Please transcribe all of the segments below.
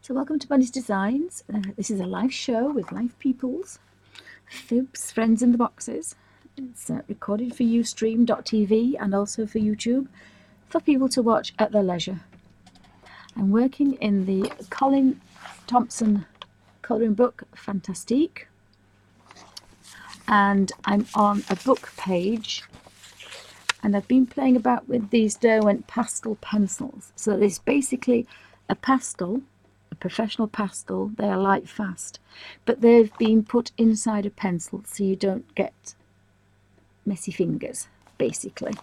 So welcome to Bunny's Designs. This is a live show with live peoples, fibs, friends in the boxes. It's recorded for Ustream.tv and also for YouTube for people to watch at their leisure. I'm working in the Colin Thompson colouring book Fantastic, and I'm on a book page, and I've been playing about with these Derwent Pastel pencils. So it's basically a pastel, a professional pastel. They are light fast, but they've been put inside a pencil so you don't get messy fingers, basically.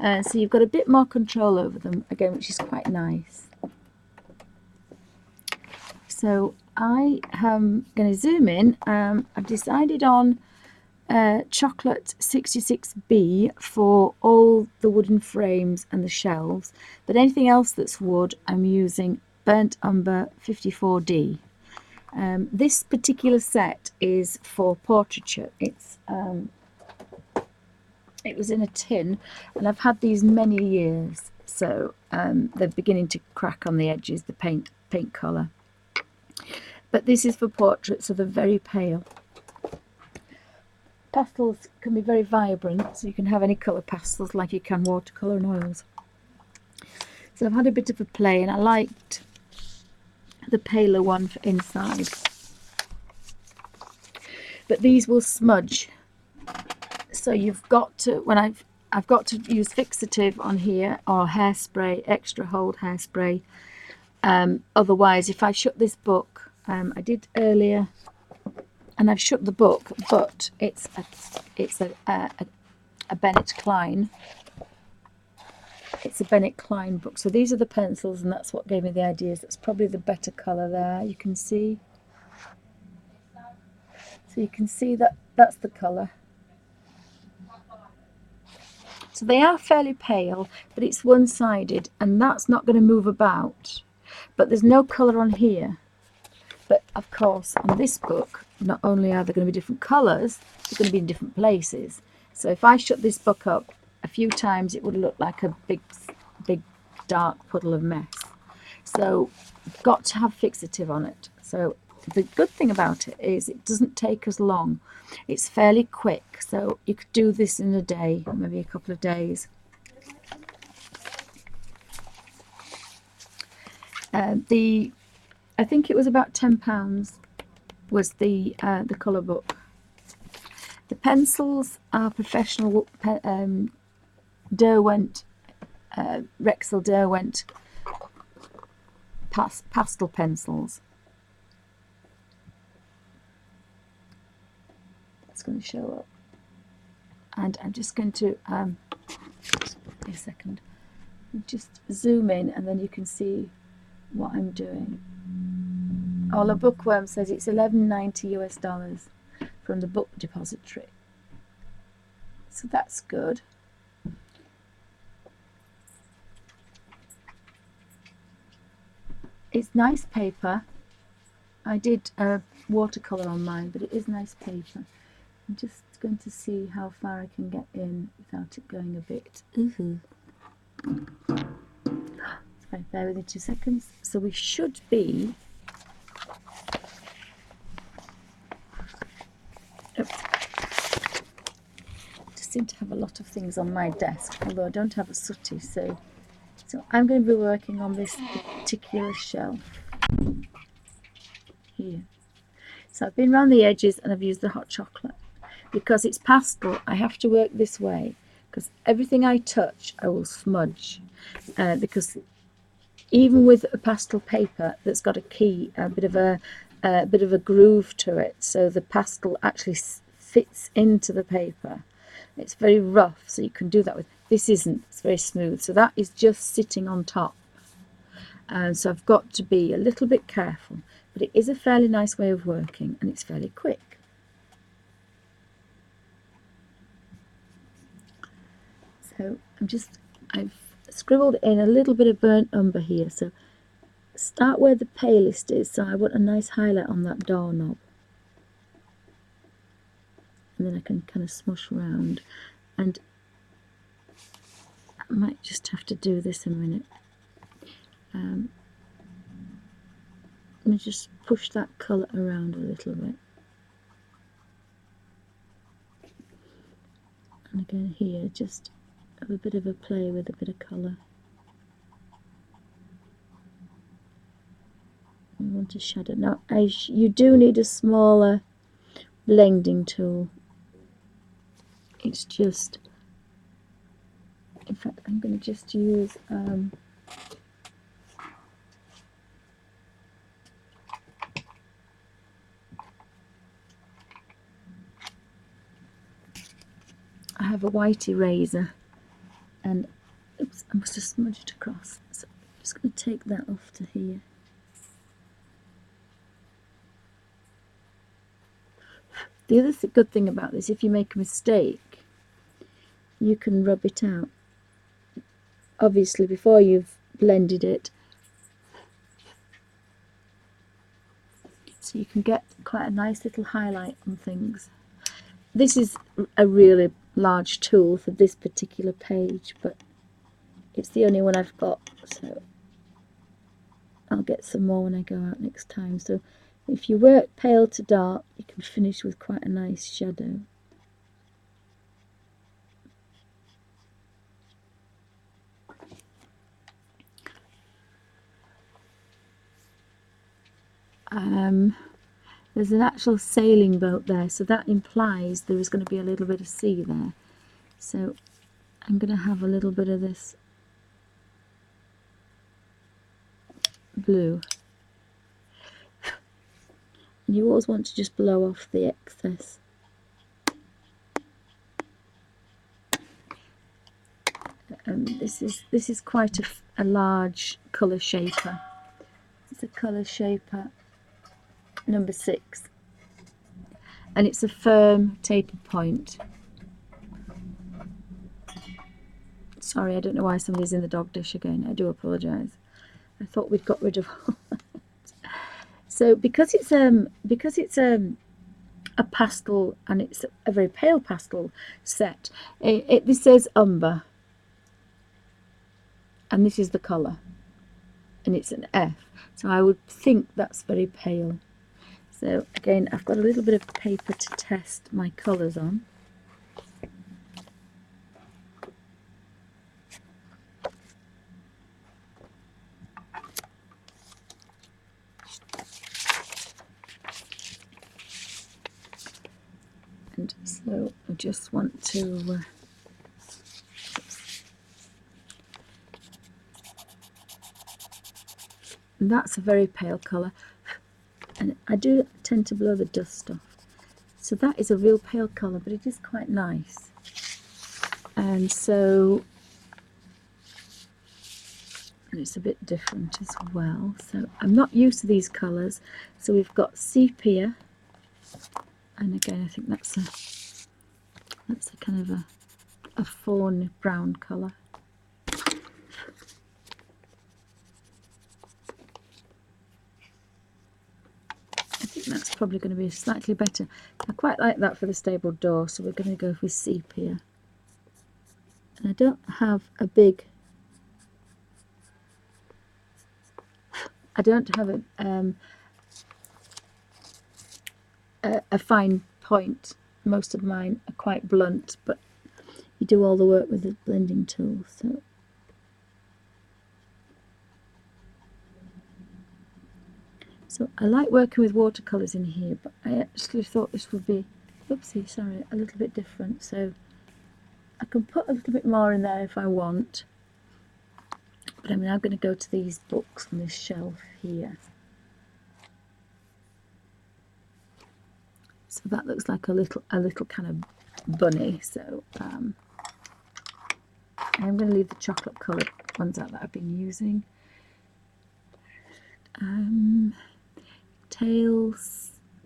So you've got a bit more control over them again, which is quite nice. So I am going to zoom in. I've decided on chocolate 66B for all the wooden frames and the shelves, but anything else that's wood I'm using burnt umber 54D. This particular set is for portraiture. It was in a tin, and I've had these many years, so they're beginning to crack on the edges, the paint colour. But this is for portraits, so they're very pale. Pastels can be very vibrant, so you can have any colour pastels like you can watercolour and oils. So I've had a bit of a play, and I liked the paler one for inside. But these will smudge, so you've got to, when I've got to use fixative on here, or hairspray, extra hold hairspray. Otherwise, if I shut this book, I did earlier, and I've shut the book, but it's a Bennett Klein. It's a Bennett Klein book. So these are the pencils, and that's what gave me the ideas. That's probably the better colour there. You can see. So you can see that that's the colour. So they are fairly pale, but it's one-sided, and that's not going to move about. But there's no colour on here. But of course, on this book, not only are there going to be different colours, they're going to be in different places. So if I shut this book up a few times, it would look like a big dark puddle of mess. So you've got to have fixative on it. So the good thing about it is it doesn't take as long. It's fairly quick. So you could do this in a day, maybe a couple of days. I think it was about £10 was the colour book. The pencils are professional Derwent, Rexel Derwent pastel pencils. It's going to show up, and I'm just going to a second, just zoom in, and then you can see what I'm doing. Oh, the bookworm says it's $11.90 US from the book depository. So that's good. It's nice paper. I did watercolour on mine, but it is nice paper. I'm just going to see how far I can get in without it going a bit. Fine, bear with me 2 seconds. So we should be. Just seem to have a lot of things on my desk, although I don't have a sooty, so I'm going to be working on this particular shelf here. So I've been around the edges, and I've used the hot chocolate. Because it's pastel, I have to work this way, because everything I touch I will smudge, because even with a pastel paper that's got a key, a bit of a groove to it, so the pastel actually fits into the paper. It's very rough, so you can do that with. This isn't. It's very smooth, so that is just sitting on top. And so I've got to be a little bit careful, but it is a fairly nice way of working, and it's fairly quick. So I've scribbled in a little bit of burnt umber here, so start where the palest is. So I want a nice highlight on that doorknob, and then I can kind of smush around, and I might just have to do this in a minute. going to just push that colour around a little bit. And again here, just have a bit of a play with a bit of colour. We want a shadow. Now, you do need a smaller blending tool. It's just, in fact, I'm going to just use I have a white eraser, and oops, I must have smudged across. So I'm just going to take that off to here. The other good thing about this, if you make a mistake, you can rub it out. Obviously, before you've blended it, so you can get quite a nice little highlight on things. This is a really large tool for this particular page, but it's the only one I've got, so I'll get some more when I go out next time. So if you work pale to dark, you can finish with quite a nice shadow. There's an actual sailing boat there, so that implies there is going to be a little bit of sea there. So I'm going to have a little bit of this blue. And you always want to just blow off the excess. This is quite a large colour shaper. It's a colour shaper number 6, and it's a firm taper point. Sorry, I don't know why somebody's in the dog dish again. I do apologise. I thought we'd got rid of all that. So because it's a pastel, and it's a very pale pastel set, this says umber, and this is the colour, and it's an F. So I would think that's very pale. So again, I've got a little bit of paper to test my colours on. And so I just want to and that's a very pale colour, and I do tend to blow the dust off. So that is a real pale colour, but it is quite nice. And so, and it's a bit different as well. So I'm not used to these colours. So we've got sepia, and again I think that's a kind of a fawn brown colour. That's probably going to be slightly better. I quite like that for the stable door, so we're going to go with sepia. And I don't have a big, I don't have a fine point. Most of mine are quite blunt, but you do all the work with the blending tool. So I like working with watercolours in here, but I actually thought this would be, oopsie, sorry, a little bit different. So I can put a little bit more in there if I want. But I'm now going to go to these books on this shelf here. So that looks like a little kind of bunny. So I'm going to leave the chocolate coloured ones out that I've been using.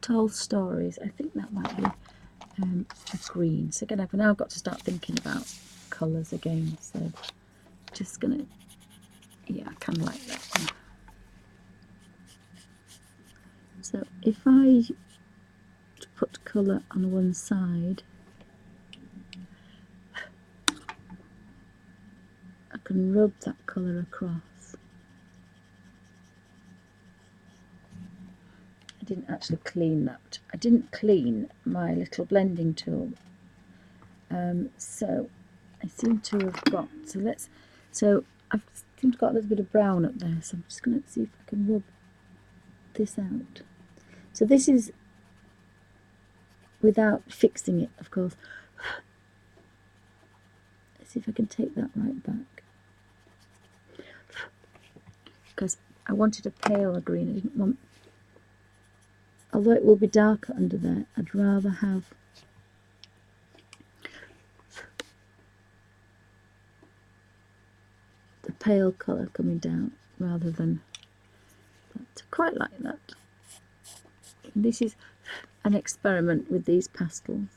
Tall Stories. I think that might be a green. So again, I've now got to start thinking about colours again. So just gonna, yeah, I kind of like that one. So if I put colour on one side, I can rub that colour across. I didn't actually clean that. I didn't clean my little blending tool. So I seem to have got, so I've seem to got a little bit of brown up there, so I'm just going to see if I can rub this out. So this is without fixing it, of course. Let's see if I can take that right back, because I wanted a paler green. I didn't want, although it will be darker under there, I'd rather have the pale colour coming down rather than that. I quite like that. And this is an experiment with these pastels.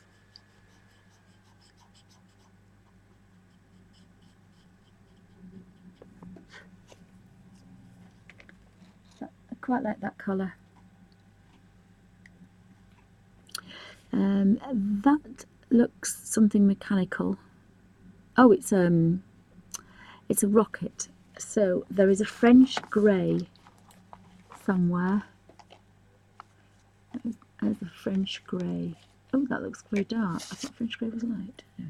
I quite like that colour. That looks something mechanical. Oh, it's a rocket. So there is a French grey somewhere. There's a French grey. Oh, that looks very dark. I thought French grey was light. No.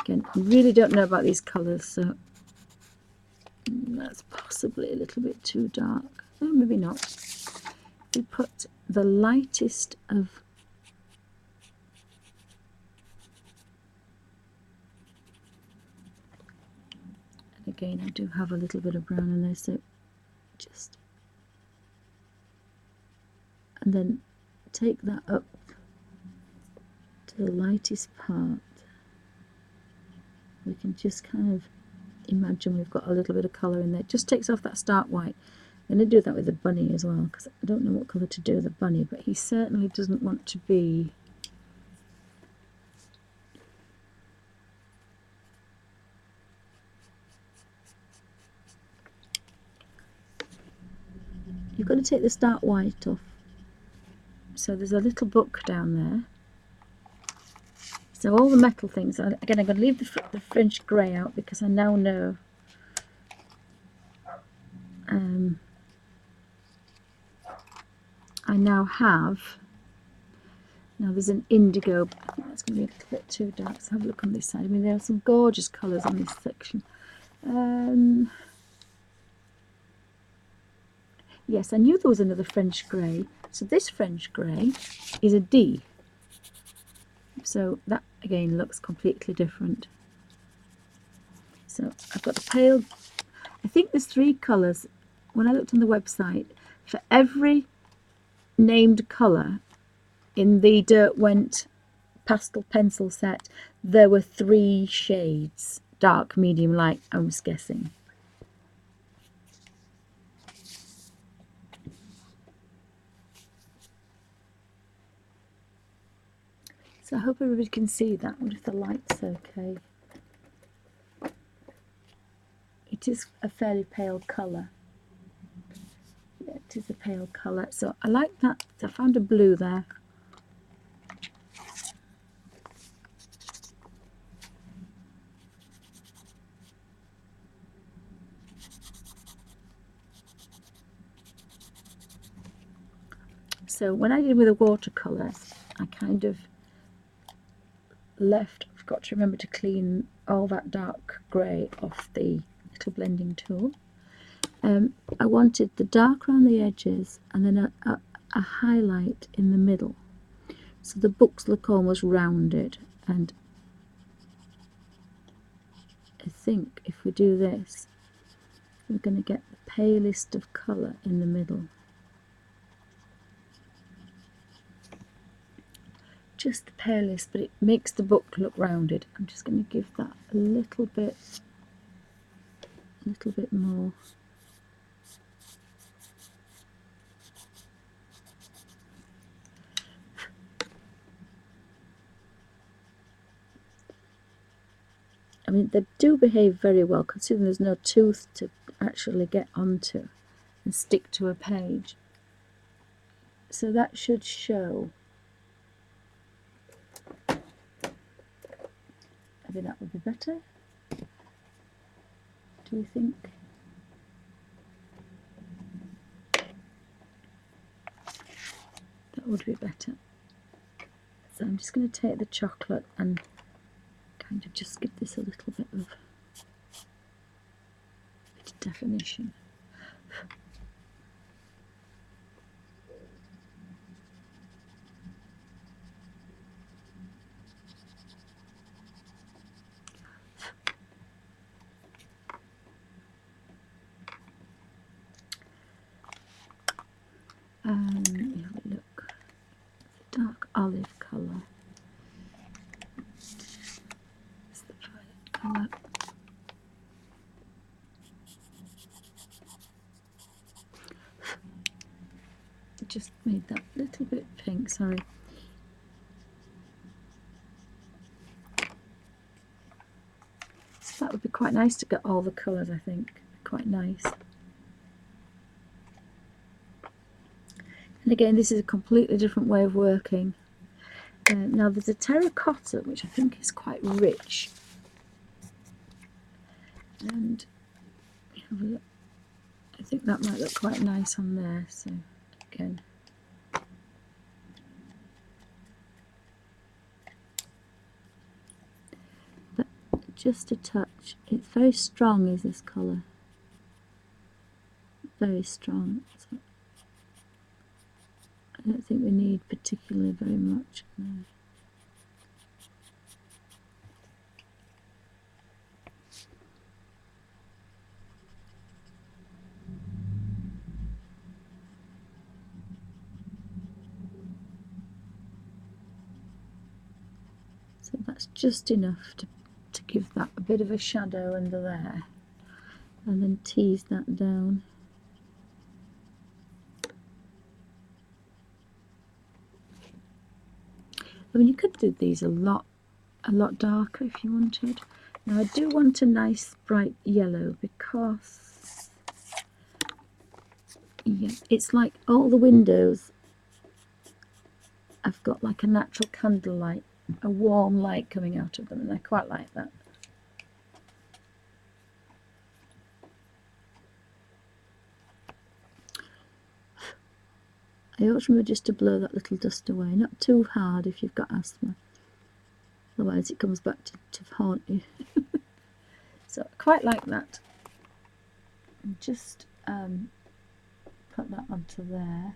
Again, I really don't know about these colours, so that's possibly a little bit too dark. Oh, maybe not. We put the lightest of again, I do have a little bit of brown in there, so just, and then take that up to the lightest part. We can just kind of imagine we've got a little bit of colour in there. It just takes off that stark white. I'm going to do that with the bunny as well, because I don't know what colour to do with the bunny, but he certainly doesn't want to be you've got to take the stark white off. So there's a little book down there. So all the metal things, again, I'm going to leave the French grey out because I now know I now have, now there's an indigo, but I think that's going to be a little bit too dark, so have a look on this side. I mean, there are some gorgeous colours on this section. Yes, I knew there was another French grey. So this French grey is a D. So that again looks completely different. So I've got the pale, I think there's 3 colours. When I looked on the website, for every named colour in the Derwent Pastel pencil set, there were 3 shades, dark, medium, light, I was guessing. So I hope everybody can see that. What if the light's okay? It is a fairly pale colour. Yeah, it is a pale colour. So I like that. I found a blue there. So when I did with the watercolours, I kind of forgot to remember to clean all that dark grey off the little blending tool. I wanted the dark around the edges and then a highlight in the middle, so the books look almost rounded. And I think if we do this, we're going to get the palest of colour in the middle. Just the palest, but it makes the book look rounded. I'm just going to give that a little bit more. I mean, they do behave very well, considering there's no tooth to actually get onto and stick to a page. So that should show. I think that would be better. Do you think? would be better. So I'm just going to take the chocolate and kind of just give this a little bit of definition. Let me have a look. The dark olive colour. It's the violet colour. Just made that little bit pink, sorry. So that would be quite nice to get all the colours, I think. Quite nice. And again, this is a completely different way of working. Now there's a terracotta, which I think is quite rich. And have a look. I think that might look quite nice on there, so again. But just a touch. It's very strong, is this colour. Very strong. So I don't think we need particularly very much there. So that's just enough to give that a bit of a shadow under there, and then tease that down. I mean, you could do these a lot darker if you wanted. Now I do want a nice bright yellow because yeah, it's like all the windows have got like a natural candlelight, a warm light coming out of them, and I quite like that. I always remember just to blow that little dust away, not too hard if you've got asthma, otherwise it comes back to haunt you. So I quite like that. And just put that onto there.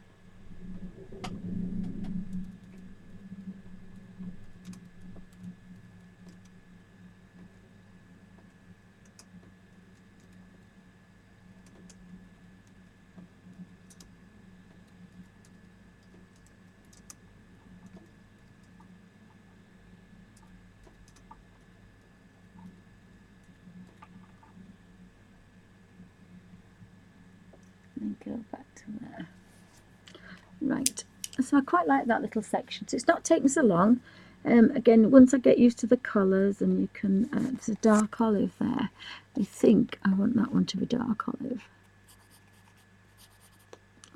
And go back to there. Right, so I quite like that little section. So it's not taking so long. Again, once I get used to the colours, and you can, there's a dark olive there. I think I want that one to be dark olive.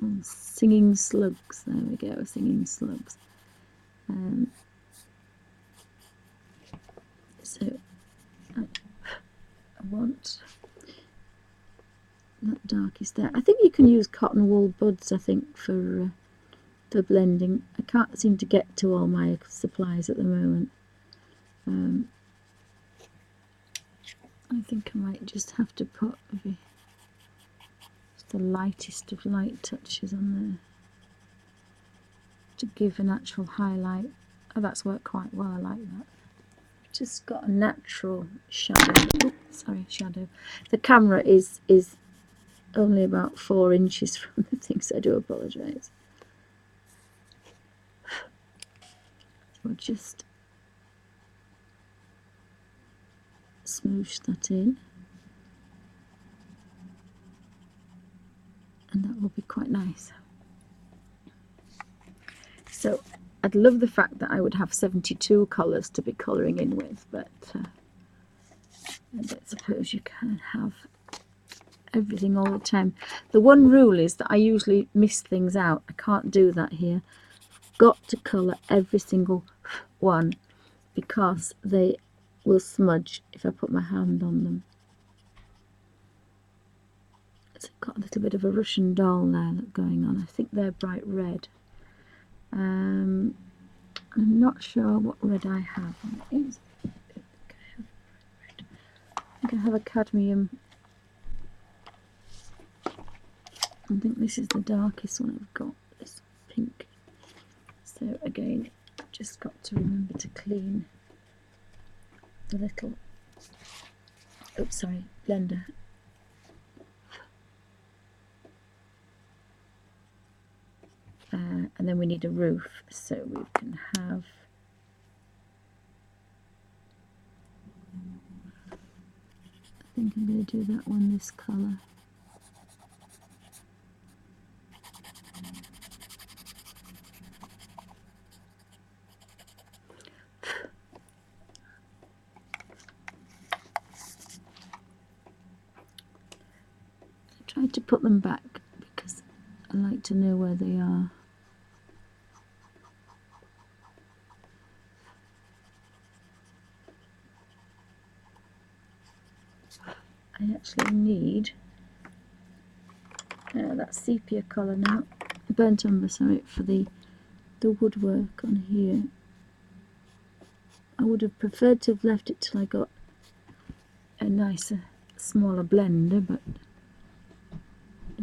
Oh, singing slugs, there we go, singing slugs. So I want that darkest there. I think you can use cotton wool buds, I think, for blending. I can't seem to get to all my supplies at the moment. I think I might just have to put maybe just the lightest of light touches on there to give an actual highlight. Oh, that's worked quite well, I like that. Just got a natural shadow. Oops, sorry, shadow. The camera is only about 4 inches from the thing, so I do apologise. We'll just smoosh that in, and that will be quite nice. So I'd love the fact that I would have 72 colours to be colouring in with, but I don't suppose you can have everything all the time. The one rule is that I usually miss things out. I can't do that here. I've got to colour every single one because they will smudge if I put my hand on them. So I've got a little bit of a Russian doll there going on. I think they're bright red. I'm not sure what red I have. I think I have a cadmium. I think this is the darkest one I've got, this pink. So again, I've just got to remember to clean the little, oops, sorry, blender. And then we need a roof, so we can have, I think I'm going to do that one this colour. I tried to put them back because I like to know where they are. I actually need that sepia colour now, burnt umber, sorry, for the woodwork on here. I would have preferred to have left it till I got a nicer, smaller blender, but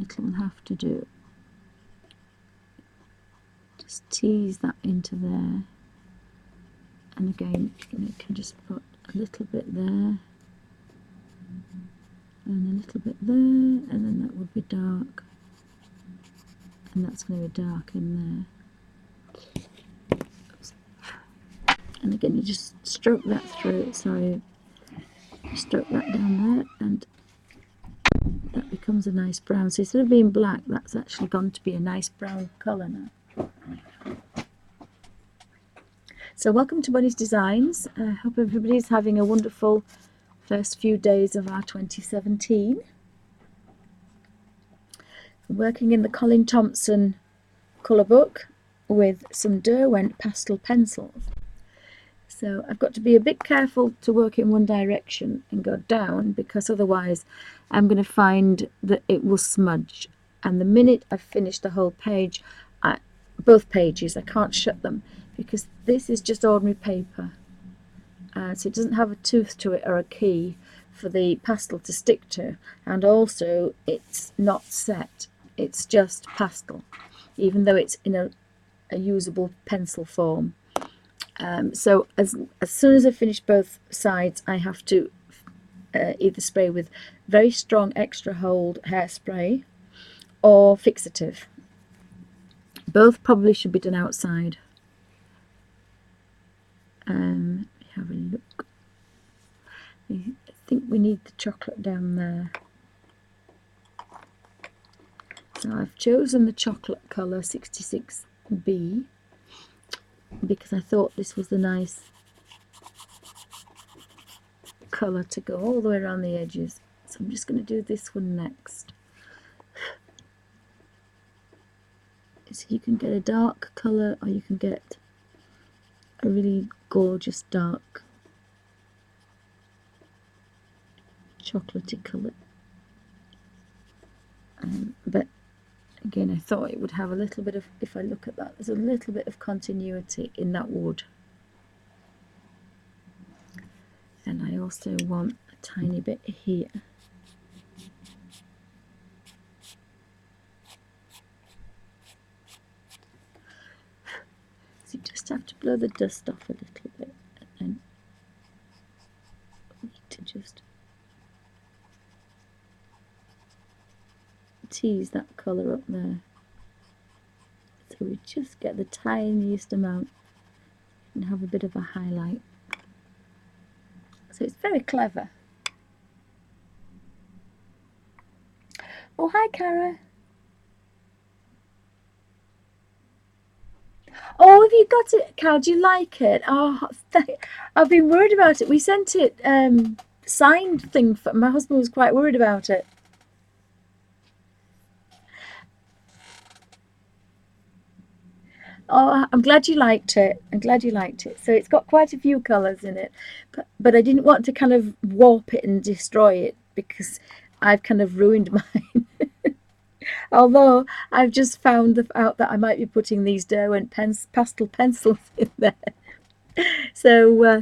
it'll have to do. Just tease that into there, and again, you can just put a little bit there, and a little bit there, and then that would be dark, and that's going to be dark in there. Oops. And again, you just stroke that through, sorry, stroke that down there, and that becomes a nice brown. So instead of being black, that's actually gone to be a nice brown colour now. So welcome to Bunny's Designs. I hope everybody's having a wonderful first few days of our 2017. I'm working in the Colin Thompson colour book with some Derwent Pastel pencils. So I've got to be a bit careful to work in one direction and go down, because otherwise I'm going to find that it will smudge. And the minute I've finished the whole page, both pages, I can't shut them, because this is just ordinary paper. So it doesn't have a tooth to it or a key for the pastel to stick to, and also it's not set, it's just pastel, even though it's in a usable pencil form. So as soon as I finish both sides, I have to either spray with very strong extra hold hairspray or fixative. Both probably should be done outside. Let me have a look. I think we need the chocolate down there. So I've chosen the chocolate colour 66B because I thought this was the nice colour to go all the way around the edges. So I'm just going to do this one next. So you can get a dark colour, or you can get a really gorgeous dark chocolatey colour. But again, I thought it would have a little bit of, if I look at that, there's a little bit of continuity in that wood. And I also want a tiny bit here. So you just have to blow the dust off a little bit, and then we need to just tease that colour up there. So we just get the tiniest amount and have a bit of a highlight. So it's very clever. Oh, hi, Cara. Oh, have you got it, Cal? Do you like it? Oh, I've been worried about it. We sent it signed thing. My husband was quite worried about it. Oh, I'm glad you liked it. I'm glad you liked it. So it's got quite a few colours in it, but I didn't want to kind of warp it and destroy it, because I've kind of ruined mine. Although I've just found out that I might be putting these Derwent pastel pencils in there. So, oh,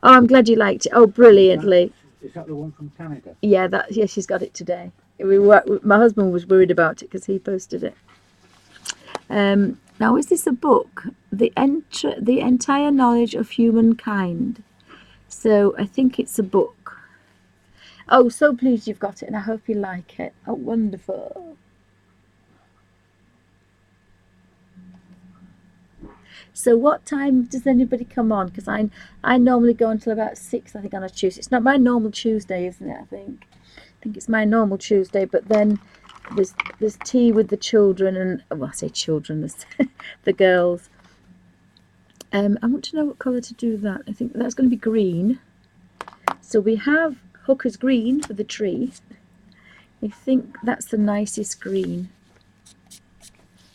I'm glad you liked it. Oh, brilliantly. Is that the one from Canada? Yeah, yeah, she's got it today. My husband was worried about it because he posted it. Now, is this a book? The entire knowledge of humankind. So I think it's a book. Oh, so pleased you've got it, and I hope you like it. Oh, wonderful. So what time does anybody come on? Because I normally go until about 6, I think, on a Tuesday. It's not my normal Tuesday, isn't it? I think it's my normal Tuesday, but then there's tea with the children, and well, I say children, there's the girls. I want to know what colour to do that. I think that's going to be green. So we have Hooker's green for the tree. I think that's the nicest green.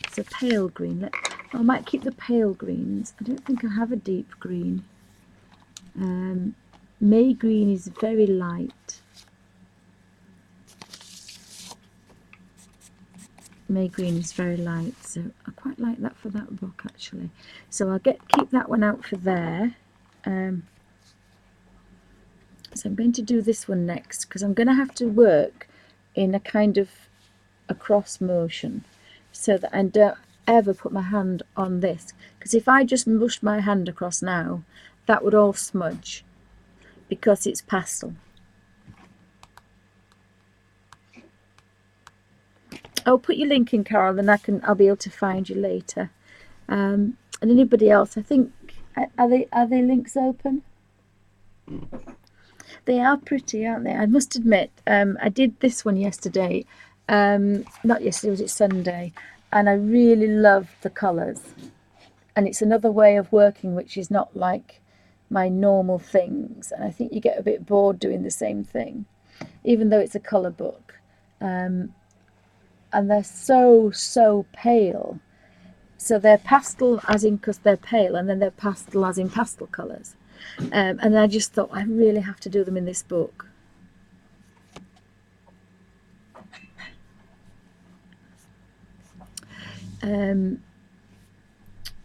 It's a pale green. I might keep the pale greens. I don't think I have a deep green. May green is very light. May green is very light, so I quite like that for that book actually. So I'll keep that one out for there. So I'm going to do this one next because I'm going to have to work in a kind of a cross motion so that I don't ever put my hand on this, because if I just mushed my hand across now, that would all smudge because it's pastel. Oh, put your link in, Carol, then I'll be able to find you later. And anybody else, I think, are they links open? They are pretty, aren't they? I must admit, I did this one yesterday. Not yesterday, was it Sunday? And I really loved the colours. And it's another way of working which is not like my normal things. And I think you get a bit bored doing the same thing, even though it's a colour book. And they're so pale. So they're pastel as in because they're pale, and then they're pastel as in pastel colours. And I just thought I really have to do them in this book.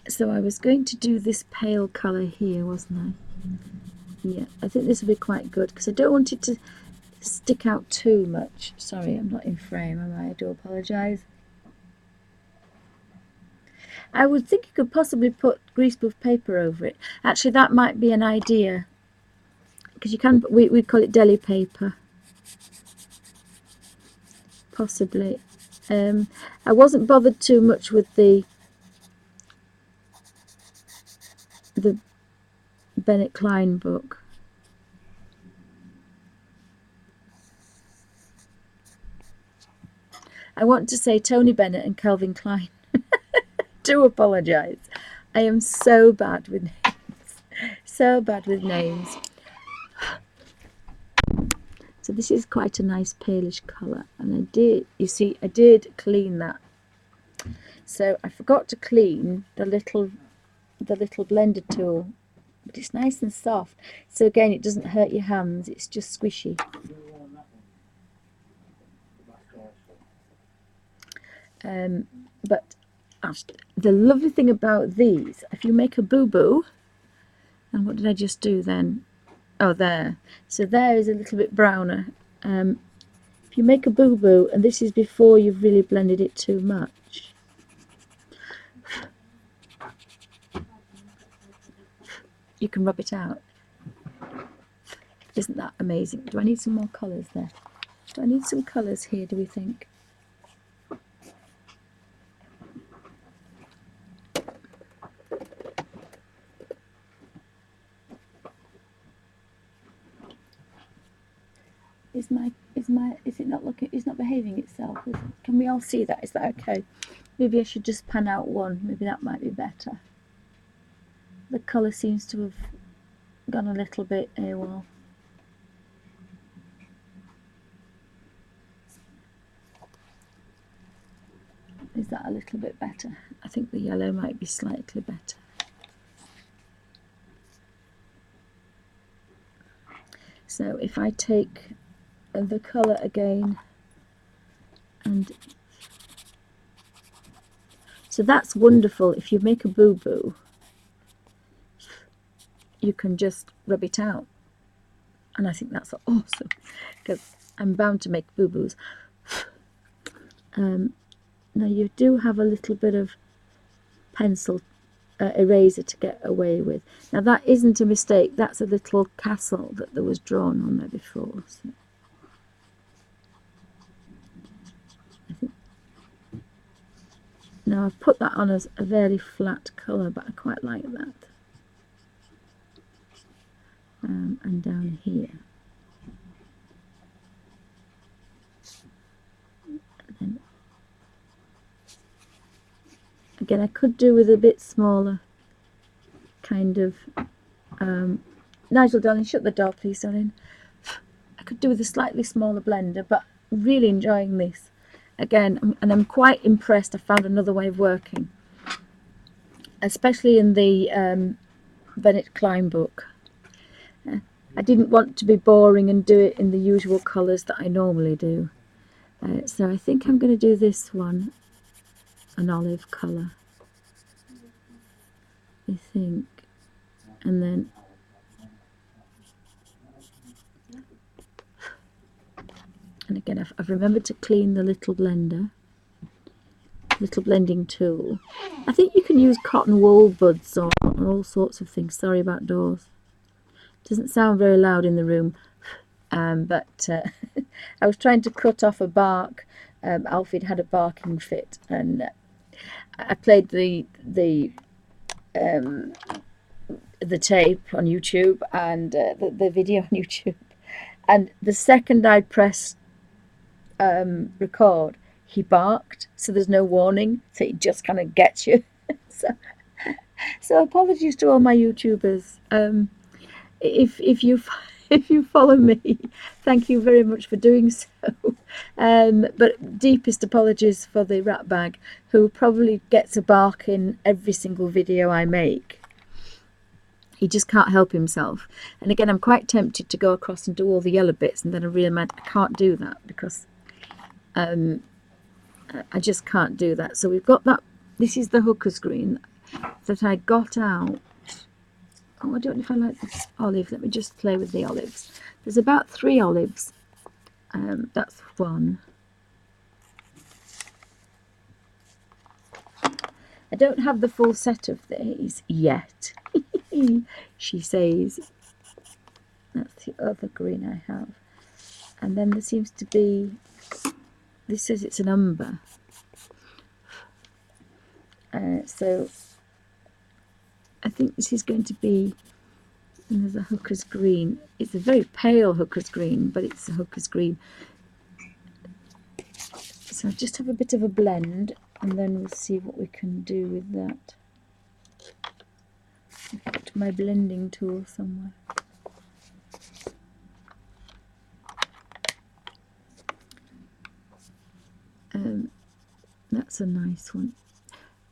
So I was going to do this pale colour here, wasn't I? Yeah, I think this will be quite good because I don't want it to stick out too much. Sorry, I'm not in frame, am I? I do apologise. I would think you could possibly put greaseproof paper over it. Actually, that might be an idea, because you can. We call it deli paper, possibly. I wasn't bothered too much with the Bennett Klein book. I want to say Tony Bennett and Calvin Klein. Do apologise. I am so bad with names. So bad with names. So this is quite a nice palish colour, and I did clean that. So I forgot to clean the little blender tool, but it's nice and soft. So again, it doesn't hurt your hands. It's just squishy. But the lovely thing about these, if you make a boo-boo, and what did I just do then? Oh, there. So there is a little bit browner. If you make a boo-boo, and this is before you've really blended it too much, you can rub it out. Isn't that amazing? Do I need some more colours there? Do I need some colours here, do we think? Is it not looking, it's not behaving itself, is it? Can we all see that? Is that okay? Maybe I should just pan out one, maybe that might be better. The colour seems to have gone a little bit AWOL. Is that a little bit better? I think the yellow might be slightly better. So if I take the colour again and So that's wonderful. If you make a boo-boo, you can just rub it out. And I think that's awesome, because I'm bound to make boo-boos. Now you do have a little bit of pencil eraser to get away with. Now that isn't a mistake, that's a little castle that there was drawn on there before. So I think now I've put that on as a very flat colour, but I quite like that. And down here. And then, again, I could do with a bit smaller kind of Nigel, darling, shut the door please, darling. I could do with a slightly smaller blender, but really enjoying this again, and I'm quite impressed. I found another way of working, especially in the Bennett Klein book. I didn't want to be boring and do it in the usual colours that I normally do, so I think I'm going to do this one an olive colour, I think, and then again I've remembered to clean the little blender, little blending tool. I think you can use cotton wool buds or all sorts of things. Sorry about doors. Doesn't sound very loud in the room, but I was trying to cut off a bark. Alfred had a barking fit, and I played the tape on YouTube and the video on YouTube, and the second I pressed record, he barked. So there's no warning, so it just kind of gets you. so apologies to all my YouTubers. If you follow me, thank you very much for doing so. But deepest apologies for the rat bag, who probably gets a bark in every single video I make. He just can't help himself. And again, I'm quite tempted to go across and do all the yellow bits, and then I realise I can't do that because I just can't do that. So we've got that. This is the hooker's green that I got out. Oh, I don't know if I like this olive. Let me just play with the olives. There's about 3 olives. That's one. I don't have the full set of these yet, she says. That's the other green I have. And then there seems to be, this says it's an umber. So I think this is going to be, and there's a hooker's green. It's a very pale hooker's green, but it's a hooker's green. So I just have a bit of a blend, and then we'll see what we can do with that. I've got my blending tool somewhere. That's a nice one.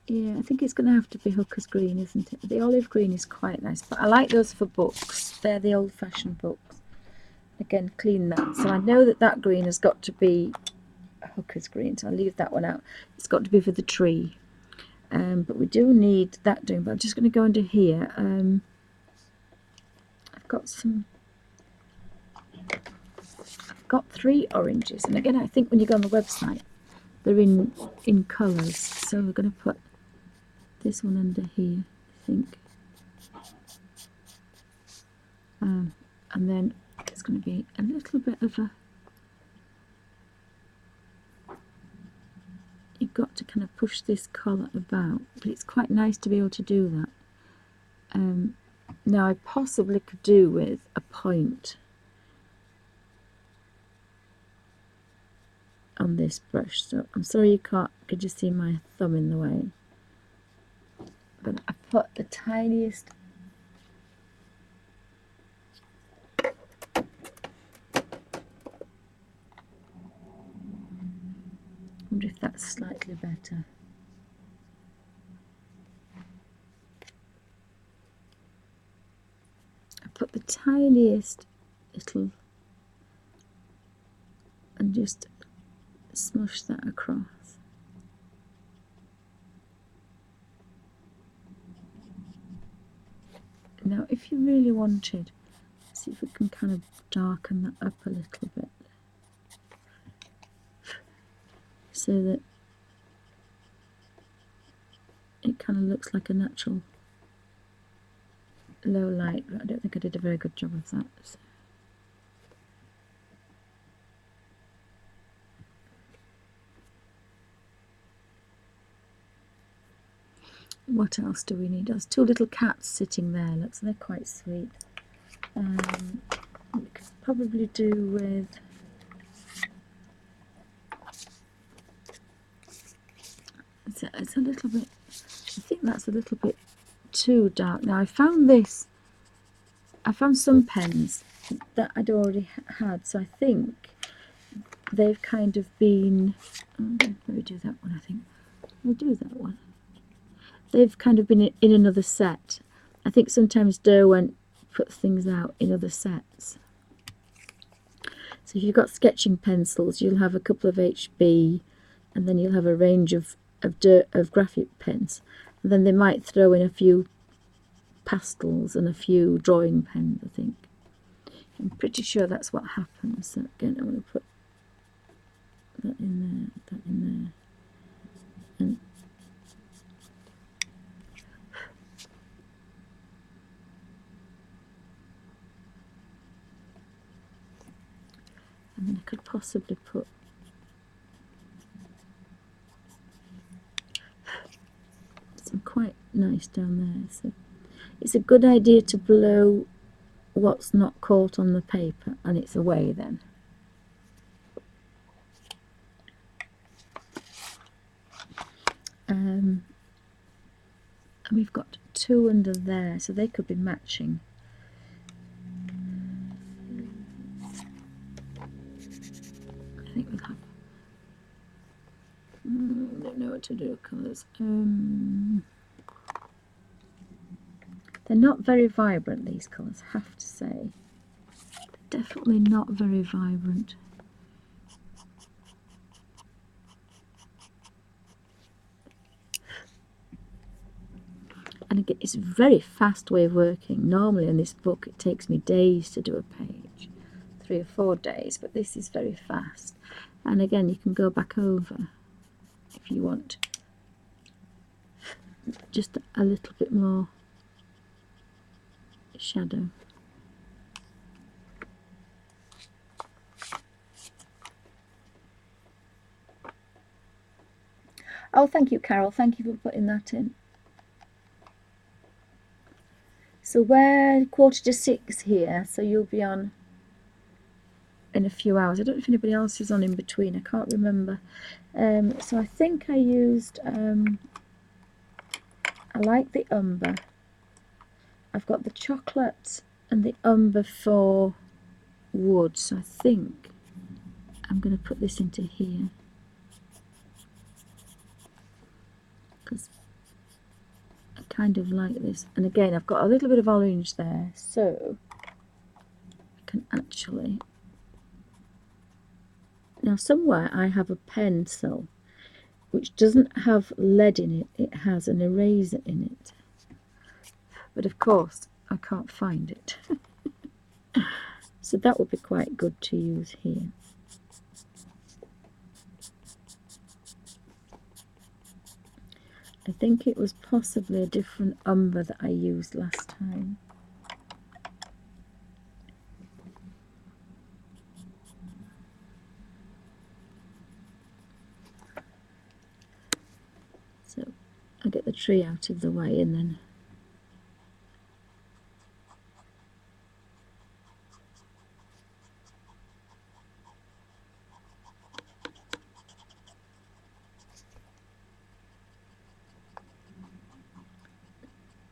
Yeah, I think it's going to have to be hooker's green, isn't it? The olive green is quite nice, but I like those for books. They're the old-fashioned books. Again, clean that. So I know that that green has got to be a hooker's green, so I'll leave that one out. It's got to be for the tree. But we do need that doing. But I'm just going to go under here. I've got 3 oranges, and again, I think when you go on the website, they're in colours. So we're going to put this one under here, I think. And then it's going to be a little bit of a, you've got to kind of push this colour about, but it's quite nice to be able to do that. Now I possibly could do with a point on this brush, so I'm sorry you could just see my thumb in the way, but I put the tiniest I wonder if that's slightly better. I put the tiniest little and just smush that across. Now, if you really wanted, see if we can kind of darken that up a little bit, so that it kind of looks like a natural low light, but I don't think I did a very good job of that. So. What else do we need? There's two little cats sitting there. Look, so they're quite sweet. We could probably do with it's a little bit. I think that's a little bit too dark. Now I found some pens that I'd already had, so I think they've kind of been. Maybe do that one. I think we'll do that one. They've kind of been in another set. I think sometimes Derwent puts things out in other sets. So if you've got sketching pencils, you'll have a couple of HB, and then you'll have a range of graphic pens. And then they might throw in a few pastels and a few drawing pens, I think. I'm pretty sure that's what happens. So again, I'm going to put that in there, and then I could possibly put some quite nice down there. So it's a good idea to blow what's not caught on the paper, and it's away then. And we've got two under there, so they could be matching. I think we'll have. I don't know what to do with colours. They're not very vibrant, these colours, I have to say. They're definitely not very vibrant. And again, it's a very fast way of working. Normally in this book it takes me days to do a page, 3 or 4 days, but this is very fast. And again, you can go back over if you want just a little bit more shadow. Oh, thank you, Carol. Thank you for putting that in. So we're 5:45 here, so you'll be on in a few hours. I don't know if anybody else is on in between. I can't remember. So I think I used, I like the umber. I've got the chocolate and the umber for wood, so I think I'm going to put this into here, because I kind of like this. And again, I've got a little bit of orange there, so I can actually... Now somewhere I have a pencil which doesn't have lead in it, it has an eraser in it. But of course I can't find it. So that would be quite good to use here. I think it was possibly a different umber that I used last time. So I'll get the tree out of the way and then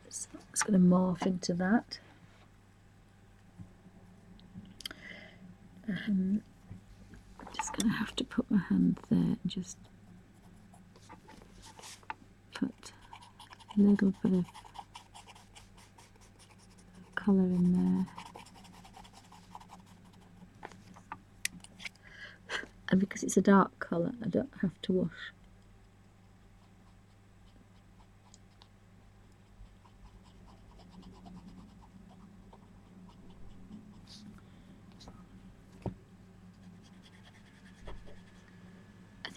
it's going to morph into that. I'm just going to have to put my hand there and just put a little bit of colour in there. And because it's a dark colour, I don't have to wash.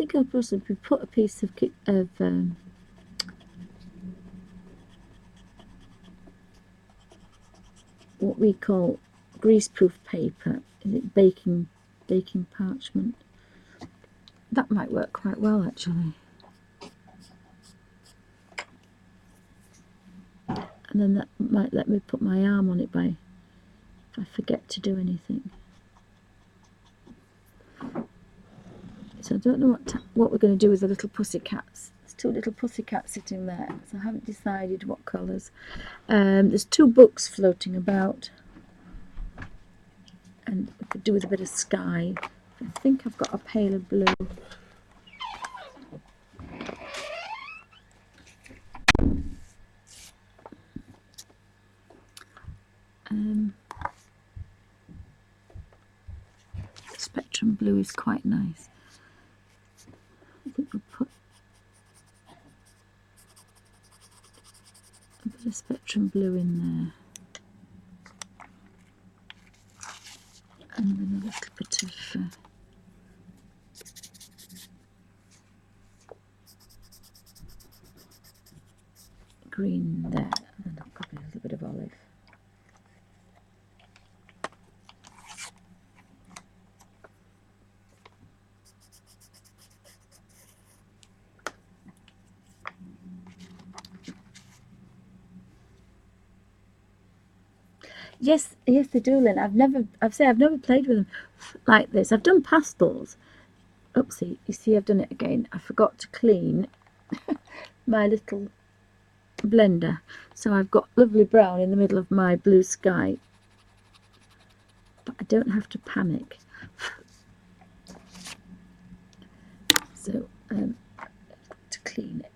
think I'll possibly put a piece of what we call greaseproof paper. Is it baking parchment? That might work quite well, actually. And then that might let me put my arm on it if I forget to do anything. So I don't know what we're going to do with the little pussycats. There's 2 little pussycats sitting there, so I haven't decided what colours. There's 2 books floating about, and we could do with a bit of sky. I think I've got a paler blue. Spectrum blue is quite nice. I think we'll put a bit of spectrum blue in there. And then a little bit of green there, and then probably a little bit of olive. Yes, they do, Lynn. I've never played with them like this. I've done pastels. Oopsie, you see I've done it again. I forgot to clean my little blender. So I've got lovely brown in the middle of my blue sky. But I don't have to panic. So, to clean it.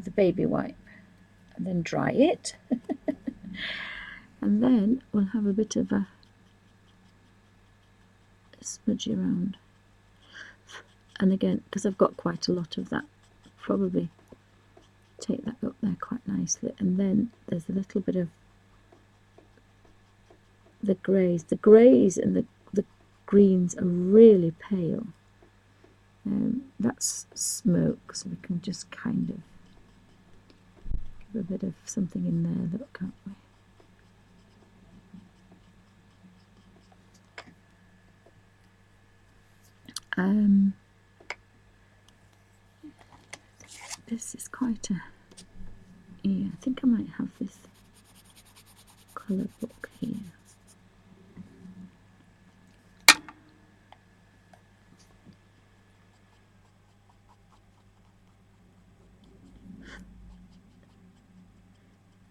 The baby wipe, and then dry it, and then we'll have a bit of a smudge around, and again, because I've got quite a lot of that, probably take that up there quite nicely. And then there's a little bit of the greys and the greens are really pale. That's smoke, so we can just kind of a bit of something in there, look, can't we? This is quite a, yeah, I think I might have this colour book here.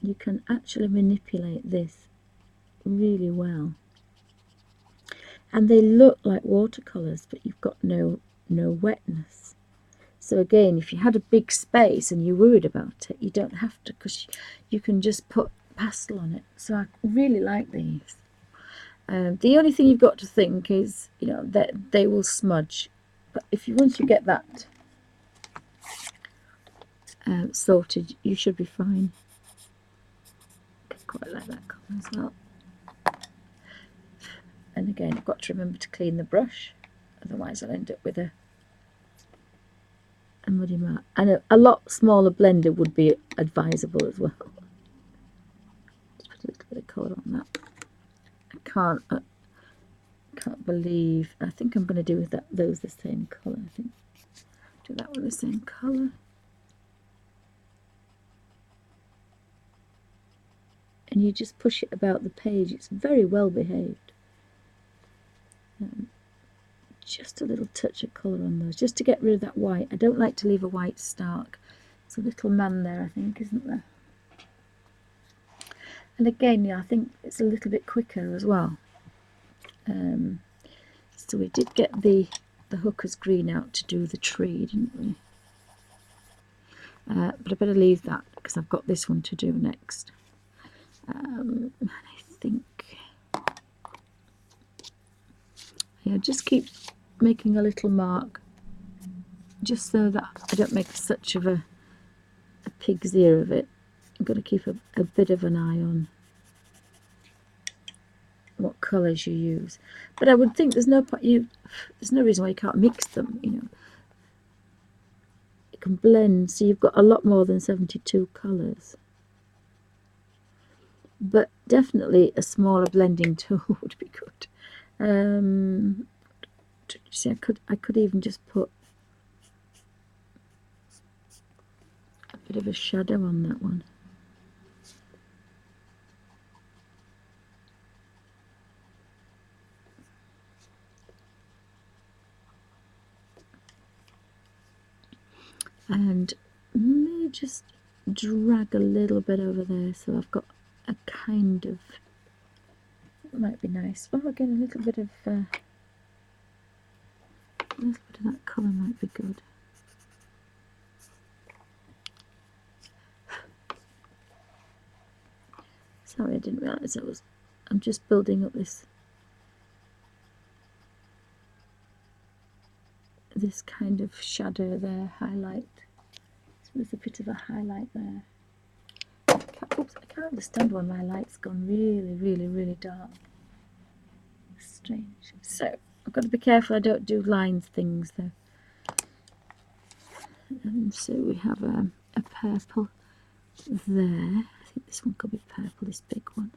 You can actually manipulate this really well, and they look like watercolours, but you've got no wetness. So again, if you had a big space and you're worried about it, you don't have to, because you can just put pastel on it. So I really like these. The only thing you've got to think is, you know, that they will smudge, but once you get that sorted, you should be fine. Quite like that colour as well. And again, I've got to remember to clean the brush, otherwise I'll end up with a muddy mark. And a lot smaller blender would be advisable as well. Just put a little bit of colour on that. I can't believe, I think I'm going to do with those the same colour. I think do that one the same colour. And you just push it about the page. It's very well behaved. Just a little touch of colour on those, just to get rid of that white. I don't like to leave a white stark. There's a little man there, I think, isn't there? And again, yeah, I think it's a little bit quicker as well. So we did get the hooker's green out to do the tree, didn't we? But I better leave that because I've got this one to do next. I think, yeah, just keep making a little mark, just so that I don't make such of a pig's ear of it. I've got to keep a bit of an eye on what colours you use. But I would think there's no reason why you can't mix them, you know. You can blend, so you've got a lot more than 72 colours. But definitely a smaller blending tool would be good. See, I could even just put a bit of a shadow on that one. And maybe just drag a little bit over there, so I've got a kind of, it might be nice. Well, again, a little bit of that colour might be good. Sorry, I didn't realise I'm just building up this kind of shadow there, highlight. So there's a bit of a highlight there. I can't understand why my light's gone really, really, really dark. Strange. So I've got to be careful I don't do lines things though. And so we have a purple there. I think this one could be purple, this big one.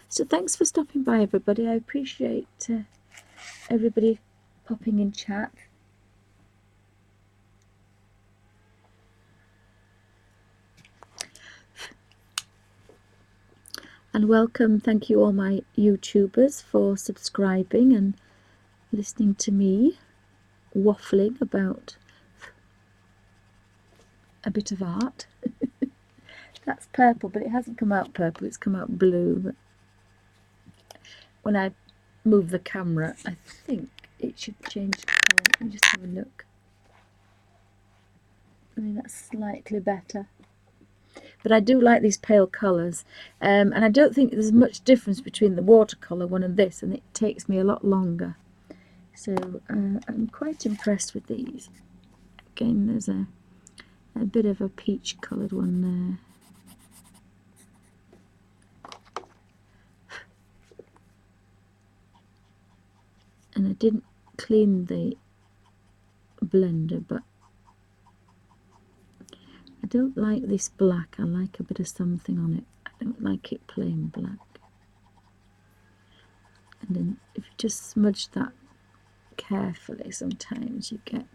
So thanks for stopping by, everybody. I appreciate everybody popping in chat. And welcome, thank you all my YouTubers for subscribing and listening to me waffling about a bit of art. That's purple, but it hasn't come out purple, it's come out blue. But when I move the camera, I think it should change colour. Let me just have a look. I mean, that's slightly better. But I do like these pale colours, and I don't think there's much difference between the watercolour one and this, and it takes me a lot longer. So I'm quite impressed with these. Again, there's a bit of a peach coloured one there. And I didn't clean the blender, but I don't like this black. I like a bit of something on it. I don't like it plain black. And then if you just smudge that carefully, sometimes you get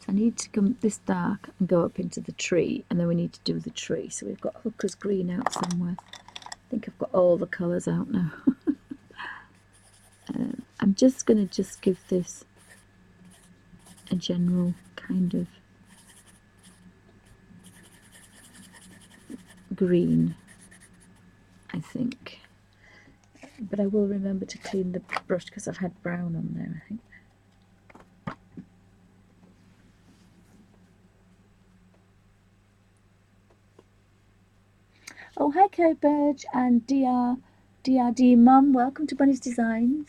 I need to come this dark and go up into the tree, and then we need to do the tree. So we've got Hooker's Green out somewhere. I think I've got all the colours out now. I'm just going to give this a general kind of green, I think. But I will remember to clean the brush because I've had brown on there, I think. Oh, hi K-Burge and DRD Mum. Welcome to Bunny's Designs.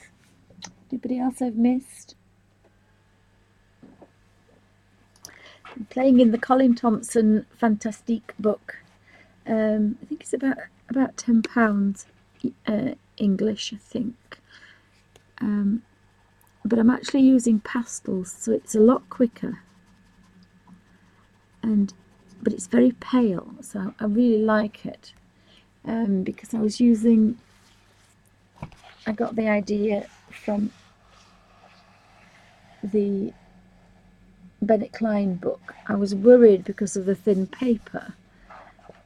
Anybody else I've missed? I'm playing in the Colin Thompson Fantastic book. I think it's about £10 English, I think. But I'm actually using pastels, so it's a lot quicker. But it's very pale, so I really like it. Because I got the idea from the Bennett Klein book. I was worried because of the thin paper,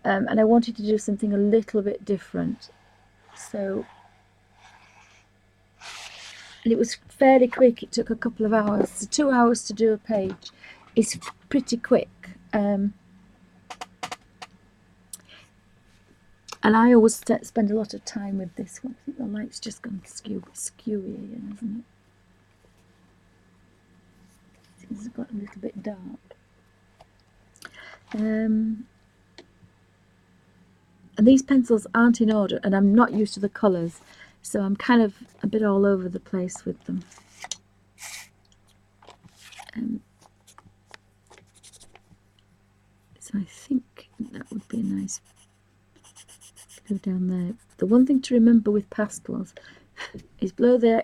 and I wanted to do something a little bit different. So, and it was fairly quick. It took a couple of hours. So 2 hours to do a page is pretty quick. And I always spend a lot of time with this one. I think the light's just gone skewy again, isn't it? It's got a little bit dark. And these pencils aren't in order, and I'm not used to the colours, so I'm kind of a bit all over the place with them. So I think that would be a nice go down there. The one thing to remember with pastels is blow the